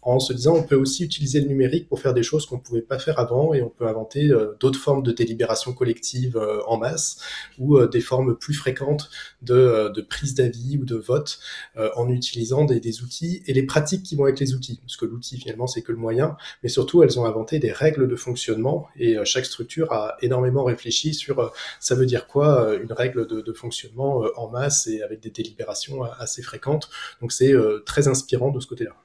en se disant on peut aussi utiliser le numérique pour faire des choses qu'on ne pouvait pas faire avant et on peut inventer d'autres formes de délibération collective en masse ou des formes plus fréquentes de prise d'avis ou de vote en utilisant des outils et les pratiques qui vont avec les outils. Parce que l'outil finalement c'est que le moyen, mais surtout elles ont inventé des règles de fonctionnement et chaque structure a énormément réfléchi sur ça veut dire quoi une règle de fonctionnement en masse et avec des délibérations assez fréquentes. Donc c'est très inspirant de ce côté-là.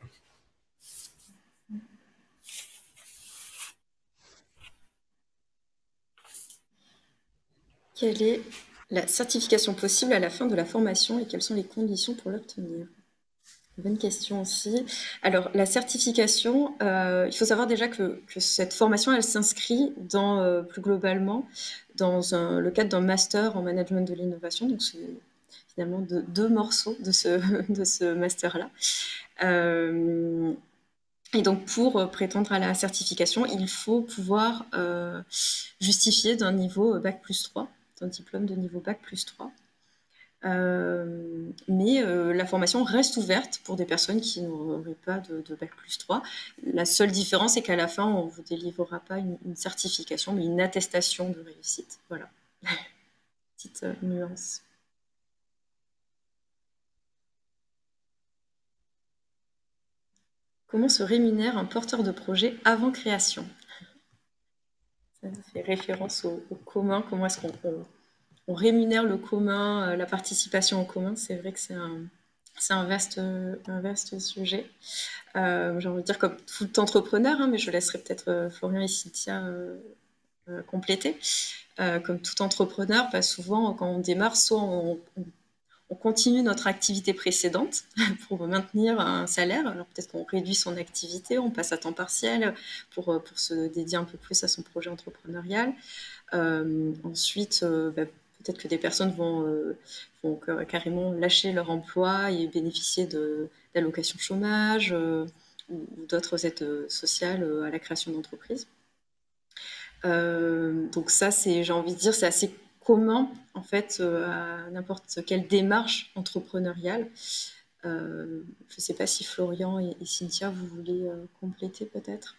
Quelle est la certification possible à la fin de la formation et quelles sont les conditions pour l'obtenir? Bonne question aussi. Alors, la certification, il faut savoir déjà que cette formation, elle s'inscrit plus globalement dans le cadre d'un master en management de l'innovation. Donc, c'est finalement deux morceaux de ce master-là. Et donc, pour prétendre à la certification, il faut pouvoir justifier d'un niveau Bac+3, d'un diplôme de niveau Bac+3. Mais la formation reste ouverte pour des personnes qui n'auraient pas de Bac+3. La seule différence, c'est qu'à la fin, on ne vous délivrera pas une certification, mais une attestation de réussite. Voilà. Petite nuance. Comment se rémunère un porteur de projet avant création? Ça fait référence au commun. Comment est-ce qu'on rémunère le commun, la participation au commun? C'est vrai que c'est un vaste sujet. J'ai envie de dire comme tout entrepreneur, mais je laisserai peut-être Florian et Cynthia compléter. Comme tout entrepreneur, souvent quand on démarre, soit on continue notre activité précédente pour maintenir un salaire. Alors peut-être qu'on réduit son activité, on passe à temps partiel pour se dédier un peu plus à son projet entrepreneurial. Ensuite, peut-être que des personnes vont carrément lâcher leur emploi et bénéficier d'allocations chômage ou d'autres aides sociales à la création d'entreprises. Donc ça, j'ai envie de dire, c'est assez commun en fait à n'importe quelle démarche entrepreneuriale. Je ne sais pas si Florian et Cynthia, vous voulez compléter peut-être.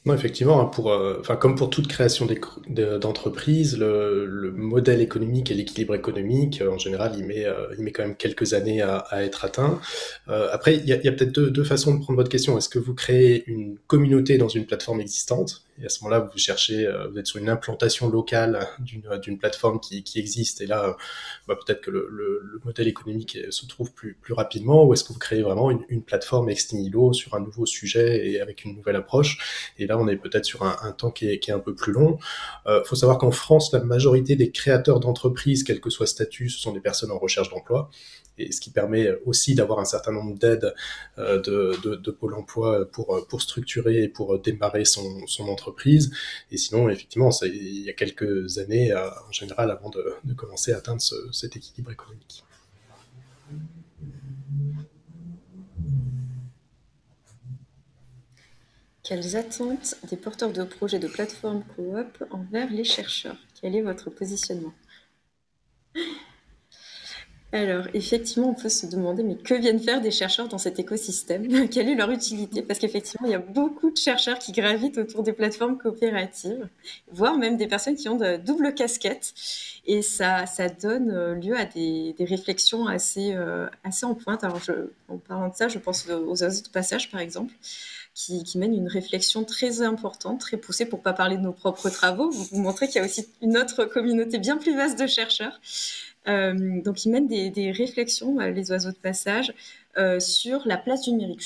Non, effectivement, hein, comme pour toute création d'entreprise, le modèle économique et l'équilibre économique, en général, il met quand même quelques années à être atteint. Après, il y a peut-être deux façons de prendre votre question. Est-ce que vous créez une communauté dans une plateforme existante? Et à ce moment-là, vous êtes sur une implantation locale d'une plateforme qui existe, et là, peut-être que le modèle économique se trouve plus rapidement, ou est-ce que vous créez vraiment une plateforme ex nihilo sur un nouveau sujet et avec une nouvelle approche? Et là, on est peut-être sur un temps qui est un peu plus long. Faut savoir qu'en France, la majorité des créateurs d'entreprises, quel que soit statut, ce sont des personnes en recherche d'emploi, et ce qui permet aussi d'avoir un certain nombre d'aides de Pôle emploi pour structurer et pour démarrer son entreprise. Et sinon, effectivement, il y a quelques années, en général, avant de commencer à atteindre cet équilibre économique. Quelles attentes des porteurs de projets de plateforme coop envers les chercheurs? Quel est votre positionnement? Alors, effectivement, on peut se demander, mais que viennent faire des chercheurs dans cet écosystème? Quelle est leur utilité? Parce qu'effectivement, il y a beaucoup de chercheurs qui gravitent autour des plateformes coopératives, voire même des personnes qui ont de double casquette. Et ça donne lieu à des réflexions assez en pointe. Alors, en parlant de ça, je pense aux oiseaux de passage, par exemple, qui mènent une réflexion très importante, très poussée, pour ne pas parler de nos propres travaux, vous montrer qu'il y a aussi une autre communauté bien plus vaste de chercheurs. Donc, ils mènent des réflexions, les oiseaux de passage, sur la place du numérique.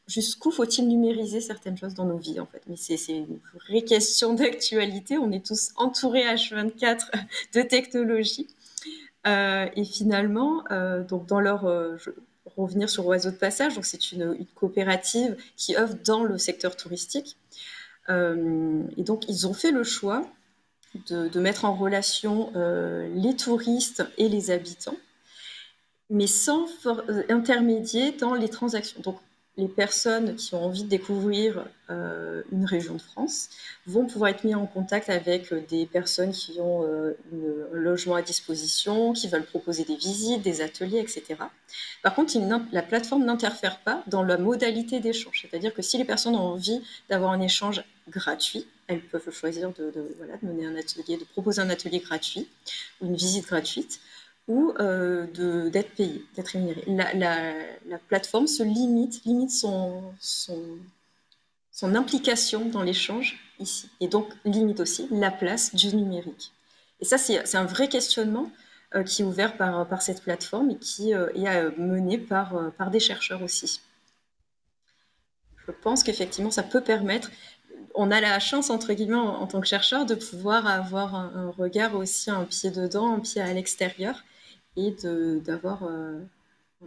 Jusqu'où faut-il numériser certaines choses dans nos vies, en fait? Mais c'est une vraie question d'actualité. On est tous entourés H24 de technologies. Et finalement, donc dans revenir sur Oiseaux de passage, donc c'est une coopérative qui œuvre dans le secteur touristique. Et donc, ils ont fait le choix de mettre en relation les touristes et les habitants, mais sans intermédier dans les transactions. Donc, les personnes qui ont envie de découvrir une région de France vont pouvoir être mis en contact avec des personnes qui ont un logement à disposition, qui veulent proposer des visites, des ateliers, etc. Par contre, la plateforme n'interfère pas dans la modalité d'échange. C'est-à-dire que si les personnes ont envie d'avoir un échange gratuit, elles peuvent choisir de mener un atelier, de proposer un atelier gratuit ou une visite gratuite, ou d'être payé, d'être rémunéré. La plateforme se limite son implication dans l'échange ici, et donc limite aussi la place du numérique. Et ça, c'est un vrai questionnement qui est ouvert par cette plateforme et qui est mené par des chercheurs aussi. Je pense qu'effectivement, ça peut permettre... On a la chance, entre guillemets, en tant que chercheur, de pouvoir avoir un regard aussi, un pied dedans, un pied à l'extérieur, et d'avoir un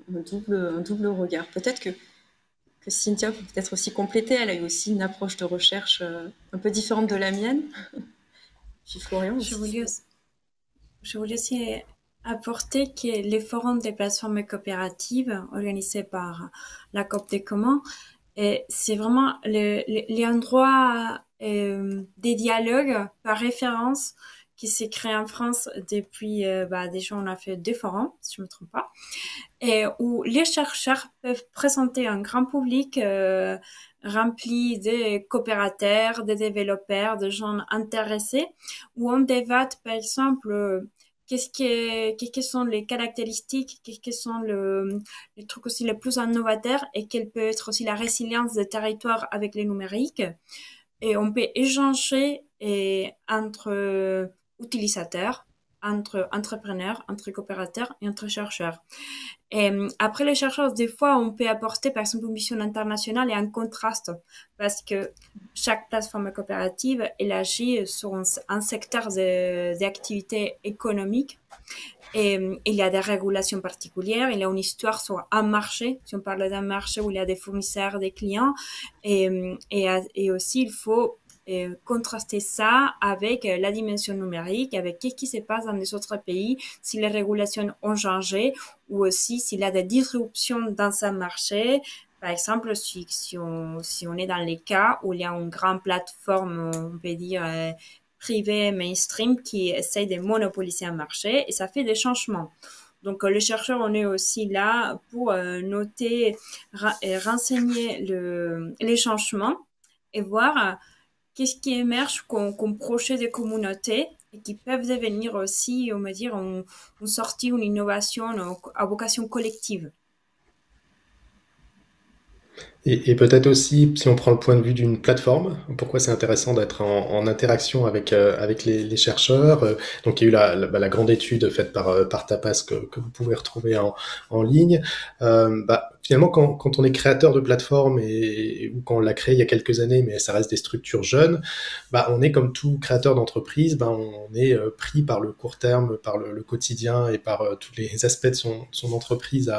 double regard. Peut-être que Cynthia peut peut-être aussi compléter. Elle a eu aussi une approche de recherche un peu différente de la mienne. Puis Florian aussi. Je voulais aussi apporter que les forums des plateformes coopératives organisés par la COP des communs, c'est vraiment l'endroit des dialogues par référence qui s'est créé en France depuis, déjà on a fait 2 forums, si je me trompe pas, et où les chercheurs peuvent présenter un grand public rempli de coopérateurs, de développeurs, de gens intéressés, où on débat, par exemple, quelles sont les caractéristiques, quels sont les trucs aussi les plus innovateurs, et quelle peut être aussi la résilience des territoires avec les numériques. Et on peut échanger entre utilisateurs, entre entrepreneurs, entre coopérateurs et entre chercheurs. Et après les chercheurs, des fois, on peut apporter, par exemple, une mission internationale et un contraste, parce que chaque plateforme coopérative, elle agit sur un secteur d'activité économique. Et il y a des régulations particulières, il y a une histoire sur un marché, si on parle d'un marché où il y a des fournisseurs, des clients, et aussi il faut contraster ça avec la dimension numérique, avec ce qui se passe dans les autres pays, si les régulations ont changé, ou aussi s'il y a des disruptions dans ce marché. Par exemple, si on est dans les cas où il y a une grande plateforme, on peut dire, privée mainstream qui essaye de monopoliser un marché et ça fait des changements. Donc, les chercheurs, on est aussi là pour noter et renseigner les changements et voir qu'est-ce qui émerge comme projet de communauté et qui peuvent devenir aussi, on va dire, une sortie, une innovation à vocation collective. Et peut-être aussi, si on prend le point de vue d'une plateforme, pourquoi c'est intéressant d'être en interaction avec les chercheurs. Donc il y a eu la grande étude faite par Tapas que vous pouvez retrouver en ligne. Finalement, quand on est créateur de plateforme ou quand on l'a créé il y a quelques années, mais ça reste des structures jeunes, on est comme tout créateur d'entreprise, on est pris par le court terme, par le quotidien et par tous les aspects de son entreprise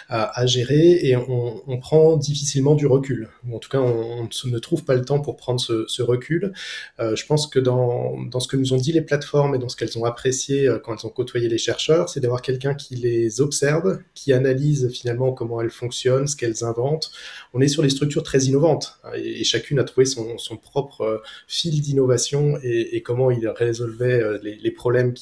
à gérer, et on prend difficilement du recul, ou en tout cas on ne trouve pas le temps pour prendre ce recul. Je pense que dans ce que nous ont dit les plateformes et dans ce qu'elles ont apprécié quand elles ont côtoyé les chercheurs, c'est d'avoir quelqu'un qui les observe, qui analyse finalement comment elles fonctionnent, ce qu'elles inventent. On est sur des structures très innovantes, et chacune a trouvé son propre fil d'innovation et comment il résolvait les problèmes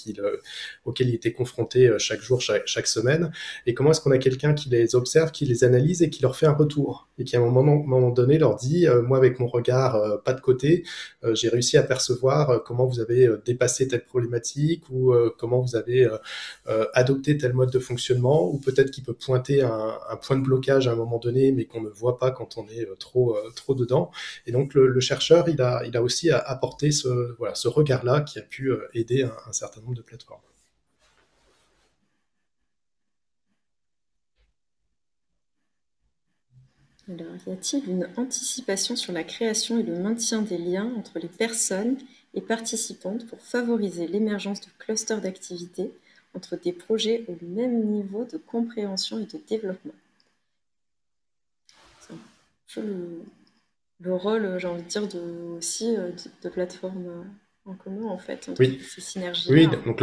auxquels il était confronté chaque jour, chaque semaine, et comment est-ce qu'on a quelqu'un qui les observe, qui les analyse et qui leur fait un retour, et qui à un moment donné leur dit moi avec mon regard pas de côté, j'ai réussi à percevoir comment vous avez dépassé telle problématique, ou comment vous avez adopté tel mode de fonctionnement, ou peut-être qu'il peut pointer un point de blocage à un moment donné mais qu'on ne voit pas quand on est trop dedans. Et donc le chercheur il a aussi apporté ce regard-là qui a pu aider un certain nombre de plateformes. Alors, y a-t-il une anticipation sur la création et le maintien des liens entre les personnes et participantes pour favoriser l'émergence de clusters d'activités entre des projets au même niveau de compréhension et de développement? C'est un peu le rôle, j'ai envie de dire, aussi de plateformes en commun, en fait, entre Oui, ces synergies-là. oui, donc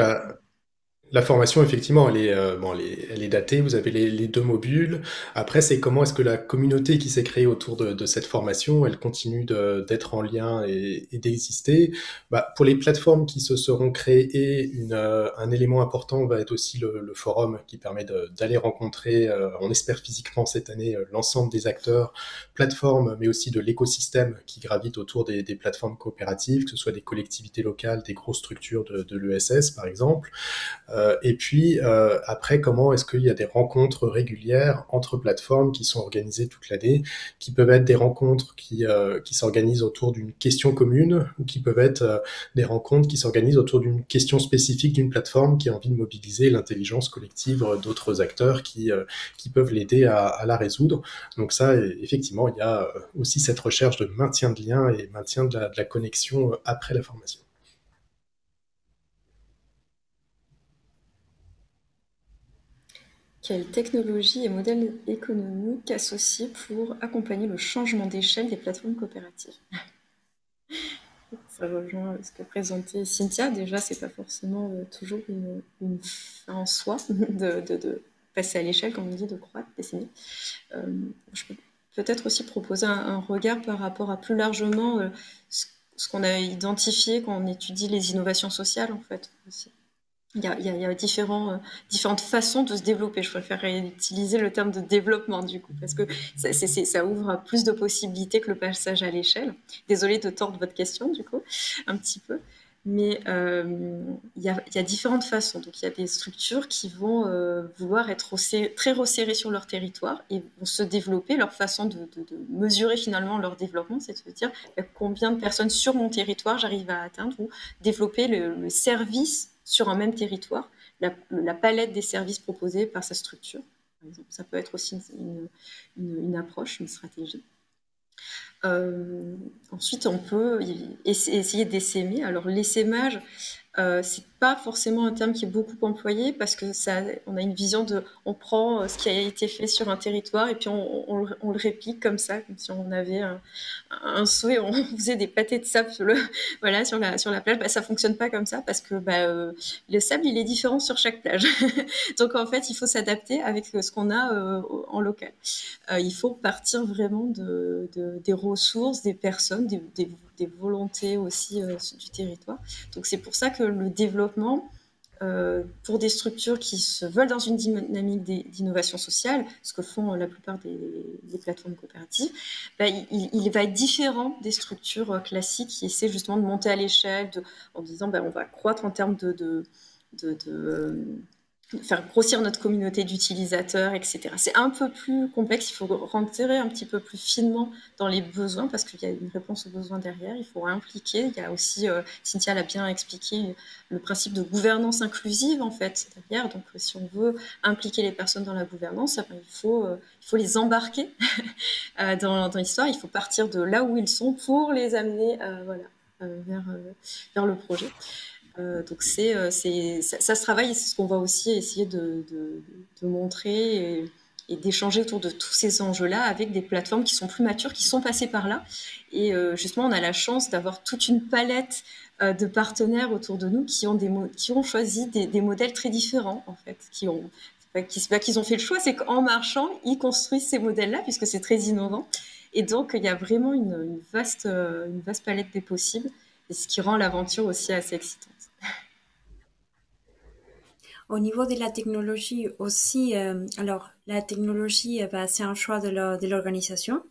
la formation, effectivement, elle est datée. Vous avez les deux modules. Après, c'est comment est-ce que la communauté qui s'est créée autour de cette formation, elle continue d'être en lien et d'exister. Pour les plateformes qui se seront créées, un élément important va être aussi le forum qui permet d'aller rencontrer, on espère physiquement cette année, l'ensemble des acteurs, plateformes, mais aussi de l'écosystème qui gravite autour des plateformes coopératives, que ce soit des collectivités locales, des grosses structures de l'ESS, par exemple. Et puis après, comment est-ce qu'il y a des rencontres régulières entre plateformes qui sont organisées toute l'année, qui peuvent être des rencontres qui s'organisent autour d'une question commune, ou qui peuvent être des rencontres qui s'organisent autour d'une question spécifique d'une plateforme qui a envie de mobiliser l'intelligence collective d'autres acteurs qui peuvent l'aider à la résoudre. Donc ça, effectivement, il y a aussi cette recherche de maintien de lien et maintien de la connexion après la formation. Quelles technologies et modèles économiques associés pour accompagner le changement d'échelle des plateformes coopératives? Ça rejoint ce que présentait Cynthia. Déjà, c'est pas forcément toujours une fin en soi de passer à l'échelle, comme on dit, de croître, dessiner. Je peux peut-être aussi proposer un regard par rapport à plus largement ce qu'on a identifié quand on étudie les innovations sociales, en fait, aussi. Il y a différentes façons de se développer. Je préfère utiliser le terme de développement, du coup, parce que ça ouvre à plus de possibilités que le passage à l'échelle. Désolée de tordre votre question, du coup, un petit peu. Mais il y a différentes façons. Donc, il y a des structures qui vont vouloir être très resserrées sur leur territoire et vont se développer. Leur façon de mesurer finalement leur développement, c'est de se dire combien de personnes sur mon territoire j'arrive à atteindre, ou développer le service sur un même territoire, la palette des services proposés par sa structure, par exemple. Ça peut être aussi une approche, une stratégie. Ensuite, on peut essayer d'essaimer. Alors, l'essaimage, c'est pas forcément un terme qui est beaucoup employé parce que on a une vision on prend ce qui a été fait sur un territoire et puis on le réplique comme ça, comme si on avait un souhait, on faisait des pâtés de sable sur la plage. Ça fonctionne pas comme ça parce que le sable, il est différent sur chaque plage. Donc en fait, il faut s'adapter avec ce qu'on a en local. Il faut partir vraiment des ressources, des personnes, des volontés aussi du territoire. Donc c'est pour ça que le développement, pour des structures qui se veulent dans une dynamique d'innovation sociale, ce que font la plupart des plateformes coopératives, il va être différent des structures classiques qui essaient justement de monter à l'échelle en disant on va croître en termes de faire grossir notre communauté d'utilisateurs, etc. C'est un peu plus complexe, il faut rentrer un petit peu plus finement dans les besoins parce qu'il y a une réponse aux besoins derrière, il faut impliquer. Il y a aussi, Cynthia l'a bien expliqué, le principe de gouvernance inclusive en fait derrière. Donc si on veut impliquer les personnes dans la gouvernance, il faut les embarquer dans l'histoire, il faut partir de là où ils sont pour les amener vers le projet. Donc ça se travaille et c'est ce qu'on va aussi essayer de montrer et d'échanger autour de tous ces enjeux-là avec des plateformes qui sont plus matures, qui sont passées par là. Et justement, on a la chance d'avoir toute une palette de partenaires autour de nous qui ont choisi des modèles très différents, en fait, qu'ils ont fait le choix, c'est qu'en marchant, ils construisent ces modèles-là puisque c'est très innovant. Et donc, il y a vraiment une vaste palette des possibles, et ce qui rend l'aventure aussi assez excitante. Au niveau de la technologie aussi, alors la technologie, c'est un choix de l'organisation.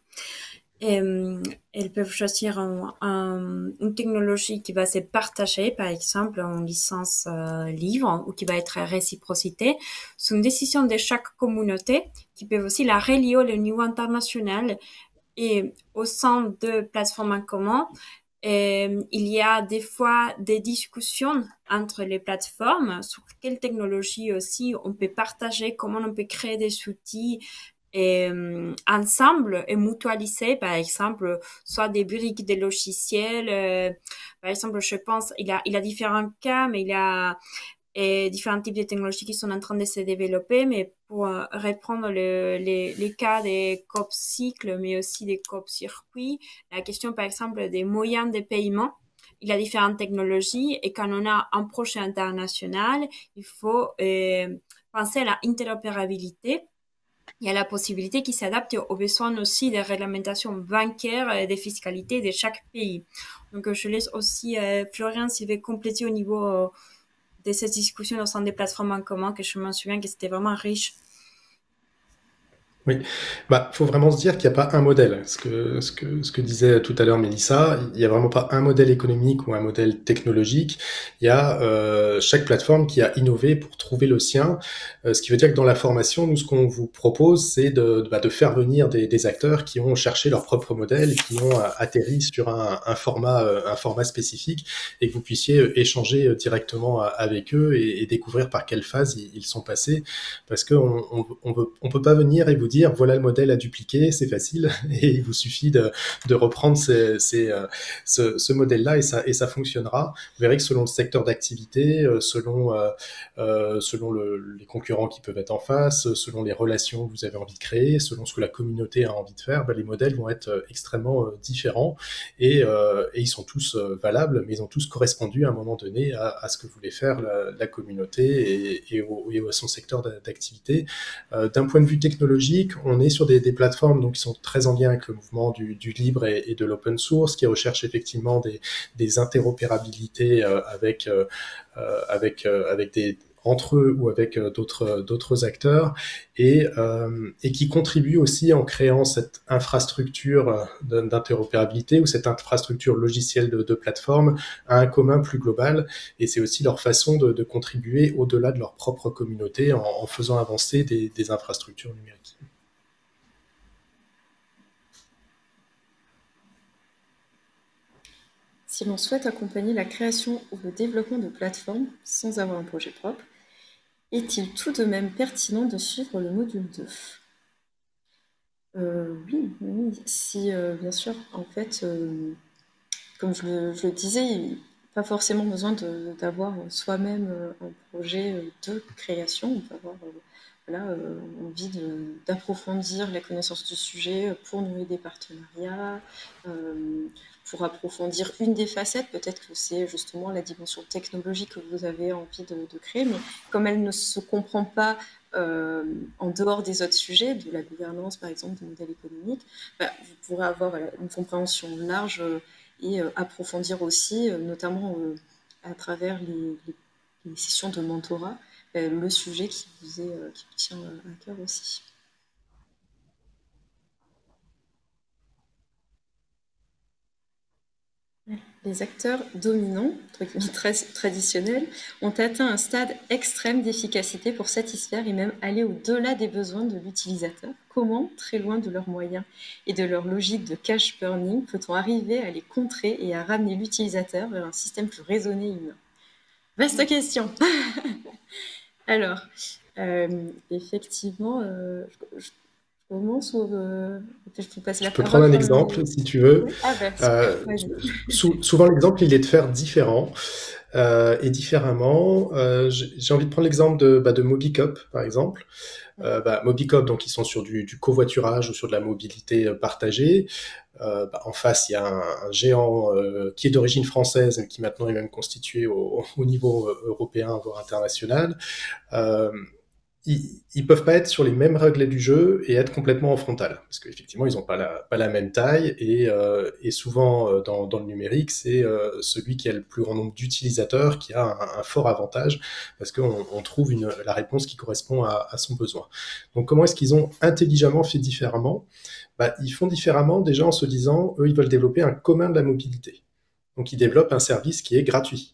Elles peuvent choisir une technologie qui va se partager, par exemple en licence libre ou qui va être réciprocité. C'est une décision de chaque communauté qui peut aussi la relier au niveau international et au sein de plateformes en commun. Il y a des fois des discussions entre les plateformes sur quelle technologie aussi on peut partager, comment on peut créer des outils ensemble et mutualiser, par exemple, soit des briques de logiciels. Par exemple, je pense, il y a différents cas, mais il y a différents types de technologies qui sont en train de se développer, mais pour reprendre les cas des COP cycles, mais aussi des COP circuits, la question par exemple des moyens de paiement, il y a différentes technologies et quand on a un projet international, il faut penser à l'interopérabilité. Il y a la possibilité qui s'adapte aux besoins aussi des réglementations bancaires et des fiscalités de chaque pays. Donc je laisse aussi Florian s'il veut compléter au niveau de cette discussion au sein des plateformes en commun, que je me souviens que c'était vraiment riche. Oui, faut vraiment se dire qu'il n'y a pas un modèle. Ce que disait tout à l'heure Mélissa, il n'y a vraiment pas un modèle économique ou un modèle technologique. Il y a chaque plateforme qui a innové pour trouver le sien. Ce qui veut dire que dans la formation, nous, ce qu'on vous propose, c'est de faire venir des acteurs qui ont cherché leur propre modèle, qui ont atterri sur un format spécifique, et que vous puissiez échanger directement avec eux et découvrir par quelle phase ils sont passés. Parce on peut pas venir et vous dire voilà le modèle à dupliquer, c'est facile et il vous suffit de reprendre ce modèle-là et ça fonctionnera. Vous verrez que selon le secteur d'activité, selon les concurrents qui peuvent être en face, selon les relations que vous avez envie de créer, selon ce que la communauté a envie de faire, les modèles vont être extrêmement différents et ils sont tous valables, mais ils ont tous correspondu à un moment donné à ce que voulait faire la communauté et à son secteur d'activité. D'un point de vue technologique, on est sur des plateformes donc, qui sont très en lien avec le mouvement du libre et de l'open source, qui recherchent effectivement des interopérabilités avec entre eux ou avec d'autres acteurs et qui contribuent aussi en créant cette infrastructure d'interopérabilité ou cette infrastructure logicielle de plateforme à un commun plus global. Et c'est aussi leur façon de contribuer au-delà de leur propre communauté en faisant avancer des infrastructures numériques. Si l'on souhaite accompagner la création ou le développement de plateformes sans avoir un projet propre, est-il tout de même pertinent de suivre le module 2 ? Oui. Si, bien sûr, en fait, comme je le disais, il n'y a pas forcément besoin d'avoir soi-même un projet de création. On peut avoir envie d'approfondir la connaissance du sujet pour nouer des partenariats, pour approfondir une des facettes. Peut-être que c'est justement la dimension technologique que vous avez envie de créer, mais comme elle ne se comprend pas en dehors des autres sujets, de la gouvernance par exemple, des modèles économiques, vous pourrez avoir une compréhension large et approfondir aussi, notamment à travers les sessions de mentorat, le sujet qui vous tient à cœur aussi. Les acteurs dominants, très traditionnels, ont atteint un stade extrême d'efficacité pour satisfaire et même aller au-delà des besoins de l'utilisateur. Comment, très loin de leurs moyens et de leur logique de cash burning, peut-on arriver à les contrer et à ramener l'utilisateur vers un système plus raisonné et humain ? Vaste question. Alors, effectivement, je commence ou je peux passer la Je peux parole prendre un exemple si tu veux. Souvent l'exemple il est de faire différent et différemment. J'ai envie de prendre l'exemple de Mobicop par exemple. Mobicop, donc ils sont sur du covoiturage ou sur de la mobilité partagée. En face, il y a un géant qui est d'origine française, mais qui maintenant est même constitué au niveau européen, voire international. Ils peuvent pas être sur les mêmes règles du jeu et être complètement en frontal, parce qu'effectivement ils ont pas la même taille et souvent dans le numérique c'est celui qui a le plus grand nombre d'utilisateurs qui a un fort avantage parce qu'on trouve la réponse qui correspond à son besoin. Donc comment est-ce qu'ils ont intelligemment fait différemment ? Ils font différemment déjà en se disant eux ils veulent développer un commun de la mobilité. Donc ils développent un service qui est gratuit.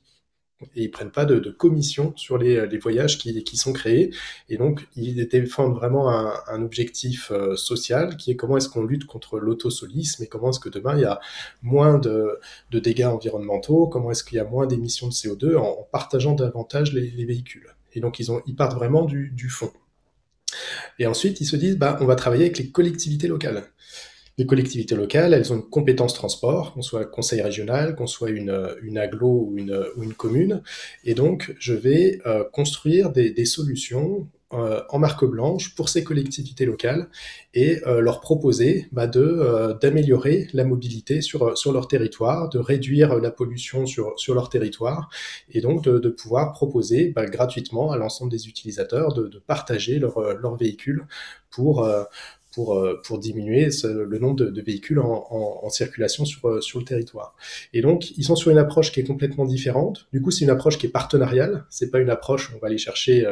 Et ils prennent pas de commission sur les voyages qui sont créés. Et donc, ils défendent vraiment un objectif social qui est comment est-ce qu'on lutte contre l'autosolisme et comment est-ce que demain, il y a moins de dégâts environnementaux, comment est-ce qu'il y a moins d'émissions de CO2 en partageant davantage les véhicules. Et donc, ils partent vraiment du fond. Et ensuite, ils se disent, on va travailler avec les collectivités locales. Les collectivités locales, elles ont une compétence transport, qu'on soit conseil régional, qu'on soit une agglo ou une commune. Et donc, je vais construire des solutions en marque blanche pour ces collectivités locales et leur proposer d'améliorer la mobilité sur leur territoire, de réduire la pollution sur leur territoire et donc de pouvoir proposer gratuitement à l'ensemble des utilisateurs de partager leur véhicule pour diminuer le nombre de véhicules en circulation sur le territoire. Et donc, ils sont sur une approche qui est complètement différente. Du coup, c'est une approche qui est partenariale. C'est pas une approche où on va aller chercher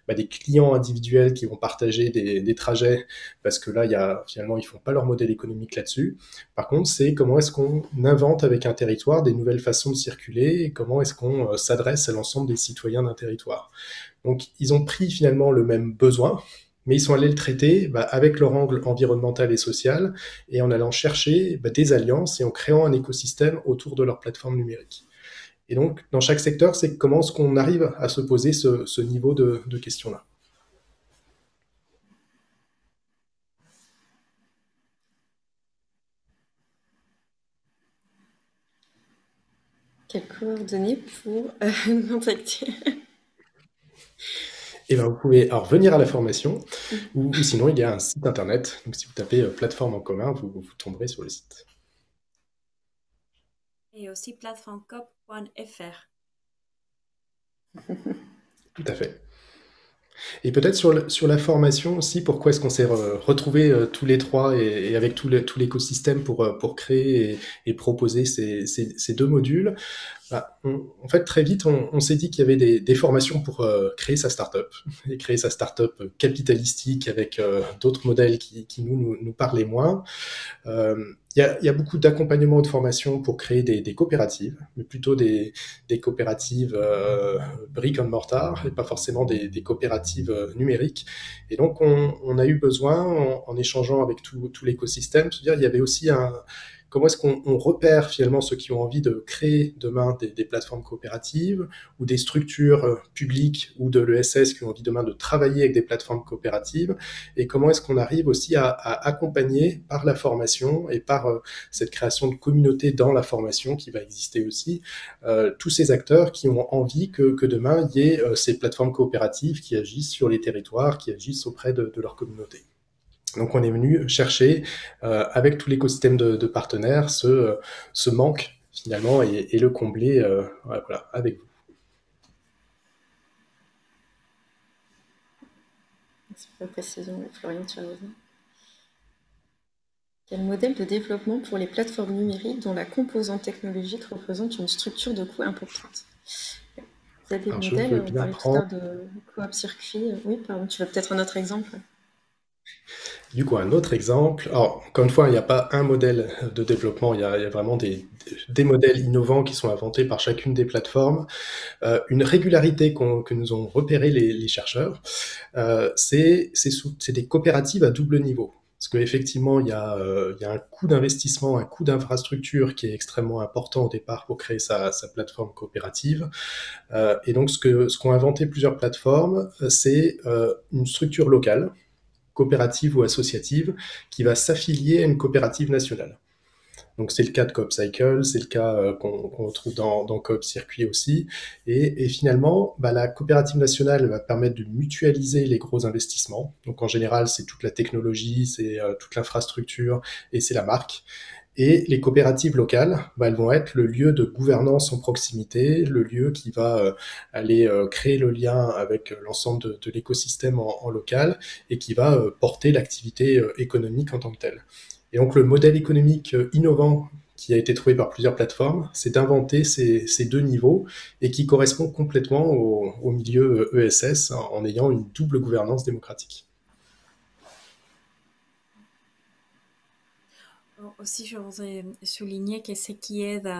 des clients individuels qui vont partager des trajets, parce que là, finalement, ils font pas leur modèle économique là-dessus. Par contre, c'est comment est-ce qu'on invente avec un territoire des nouvelles façons de circuler et comment est-ce qu'on s'adresse à l'ensemble des citoyens d'un territoire. Donc, ils ont pris finalement le même besoin, mais ils sont allés le traiter avec leur angle environnemental et social et en allant chercher des alliances et en créant un écosystème autour de leur plateforme numérique. Et donc, dans chaque secteur, c'est comment est-ce qu'on arrive à se poser ce niveau de questions-là. Quelles coordonnées pour nous contacter ? Et vous pouvez venir à la formation ou sinon il y a un site internet. Donc si vous tapez plateforme en commun, vous tomberez sur le site. Et aussi plateformecop.fr. Tout à fait. Et peut-être sur la formation aussi, pourquoi est-ce qu'on s'est retrouvés tous les trois et avec tout l'écosystème pour créer et proposer ces deux modules. En fait, très vite, on s'est dit qu'il y avait des formations pour créer sa start-up et créer sa start-up capitalistique avec d'autres modèles qui nous parlaient moins. Il y a beaucoup d'accompagnement de formation pour créer des coopératives, mais plutôt des coopératives brick and mortar et pas forcément des coopératives numériques. Et donc, on a eu besoin, en échangeant avec tout l'écosystème, de se dire il y avait aussi comment est-ce qu'on repère finalement ceux qui ont envie de créer demain des plateformes coopératives ou des structures publiques ou de l'ESS qui ont envie demain de travailler avec des plateformes coopératives, et comment est-ce qu'on arrive aussi à accompagner par la formation et par cette création de communauté dans la formation qui va exister aussi, tous ces acteurs qui ont envie que demain il y ait ces plateformes coopératives qui agissent sur les territoires, qui agissent auprès de leur communauté. Donc on est venu chercher, avec tout l'écosystème de partenaires, ce manque finalement et le combler voilà, avec vous. Merci pour la précision, Florian, tu as raison. Quel modèle de développement pour les plateformes numériques dont la composante technologique représente une structure de coût importante? Vous avez des modèles, on parlait tout à l'heure de coop circuit. Oui, pardon, tu veux peut-être un autre exemple? Du coup, un autre exemple. Alors, encore une fois, il n'y a pas un modèle de développement, il y a vraiment des modèles innovants qui sont inventés par chacune des plateformes. Une régularité que nous ont repéré les chercheurs, c'est des coopératives à double niveau. Parce qu'effectivement, il y a un coût d'investissement, un coût d'infrastructure qui est extrêmement important au départ pour créer sa plateforme coopérative. Et donc, ce qu'ont inventé plusieurs plateformes, c'est une structure locale, coopérative ou associative, qui va s'affilier à une coopérative nationale. Donc c'est le cas de Coop Cycle, c'est le cas qu'on retrouve dans Coop Circuit aussi. Et finalement, la coopérative nationale va permettre de mutualiser les gros investissements. Donc en général, c'est toute la technologie, c'est toute l'infrastructure et c'est la marque. Et les coopératives locales, elles vont être le lieu de gouvernance en proximité, le lieu qui va aller créer le lien avec l'ensemble de l'écosystème en local et qui va porter l'activité économique en tant que telle. Et donc le modèle économique innovant qui a été trouvé par plusieurs plateformes, c'est d'inventer ces deux niveaux et qui correspond complètement au milieu ESS en ayant une double gouvernance démocratique. Aussi, je voudrais souligner que ce qui aide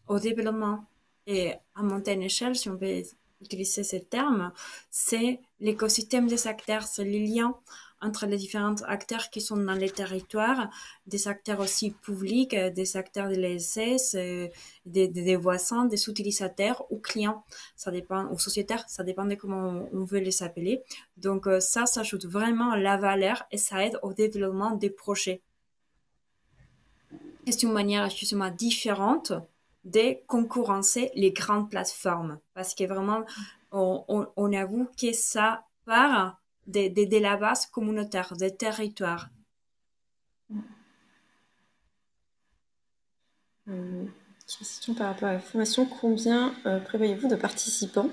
au développement et à monter une échelle, si on peut utiliser ce terme, c'est l'écosystème des acteurs, c'est les liens entre les différents acteurs qui sont dans les territoires, des acteurs aussi publics, des acteurs de l'ESS, des voisins, des utilisateurs ou clients, ça dépend, ou sociétaires, ça dépend de comment on veut les appeler. Donc ça ajoute vraiment à la valeur et ça aide au développement des projets. C'est une manière justement différente de concurrencer les grandes plateformes. Parce que vraiment, on avoue que ça part de la base communautaire, des territoires. Question par rapport à la formation. Combien prévoyez-vous de participants?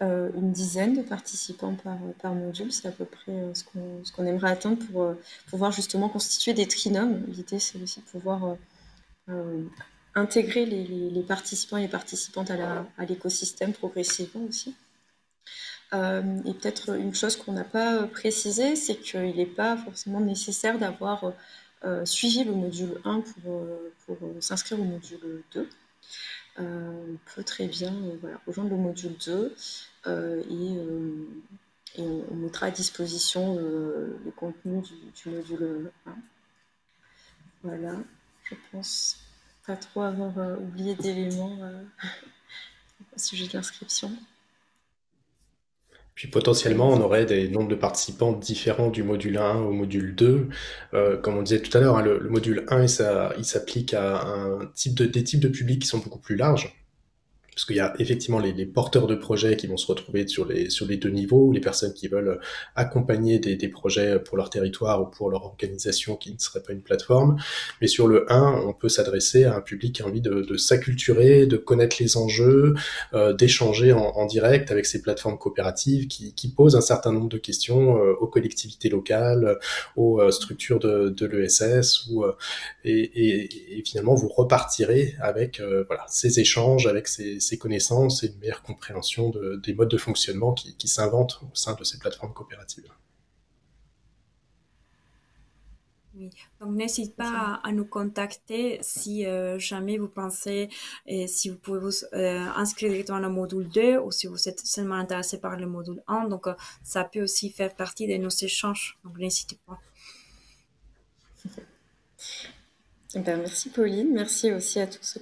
Une dizaine de participants par module, c'est à peu près ce qu'on aimerait atteindre pour pouvoir justement constituer des trinômes. L'idée, c'est aussi de pouvoir intégrer les participants et les participantes à l'écosystème progressivement aussi. Et peut-être une chose qu'on n'a pas précisé, c'est qu'il n'est pas forcément nécessaire d'avoir suivi le module 1 pour s'inscrire au module 2. On peut très bien rejoindre le module 2 et on mettra à disposition le contenu du module 1. Voilà, je pense pas trop avoir oublié d'éléments au sujet de l'inscription. Puis potentiellement, on aurait des nombres de participants différents du module 1 au module 2. Comme on disait tout à l'heure, hein, le module 1, il s'applique à des types de publics qui sont beaucoup plus larges. Parce qu'il y a effectivement les porteurs de projets qui vont se retrouver sur les deux niveaux, ou les personnes qui veulent accompagner des projets pour leur territoire ou pour leur organisation qui ne serait pas une plateforme. Mais sur le 1, on peut s'adresser à un public qui a envie de s'acculturer, de connaître les enjeux, d'échanger en direct avec ces plateformes coopératives qui posent un certain nombre de questions aux collectivités locales, aux structures de l'ESS, et finalement vous repartirez avec ces échanges, avec ces connaissances et une meilleure compréhension des modes de fonctionnement qui s'inventent au sein de ces plateformes coopératives. Oui, donc n'hésitez pas à nous contacter si jamais vous pensez et si vous pouvez vous inscrire directement dans le module 2 ou si vous êtes seulement intéressé par le module 1. Donc ça peut aussi faire partie de nos échanges, donc n'hésitez pas. Eh ben, merci Pauline, merci aussi à tous ceux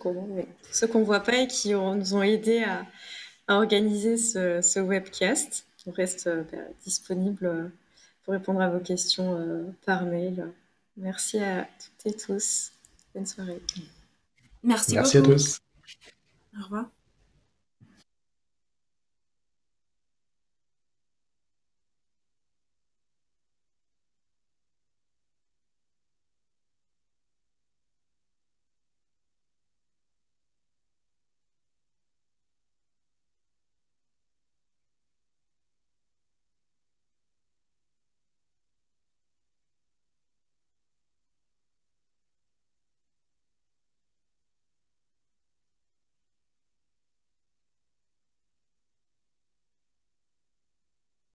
qu'on voit pas et qui nous ont aidés à organiser ce webcast. On reste disponible pour répondre à vos questions par mail. Merci à toutes et tous. Bonne soirée. Merci Merci à beaucoup. tous. Au revoir.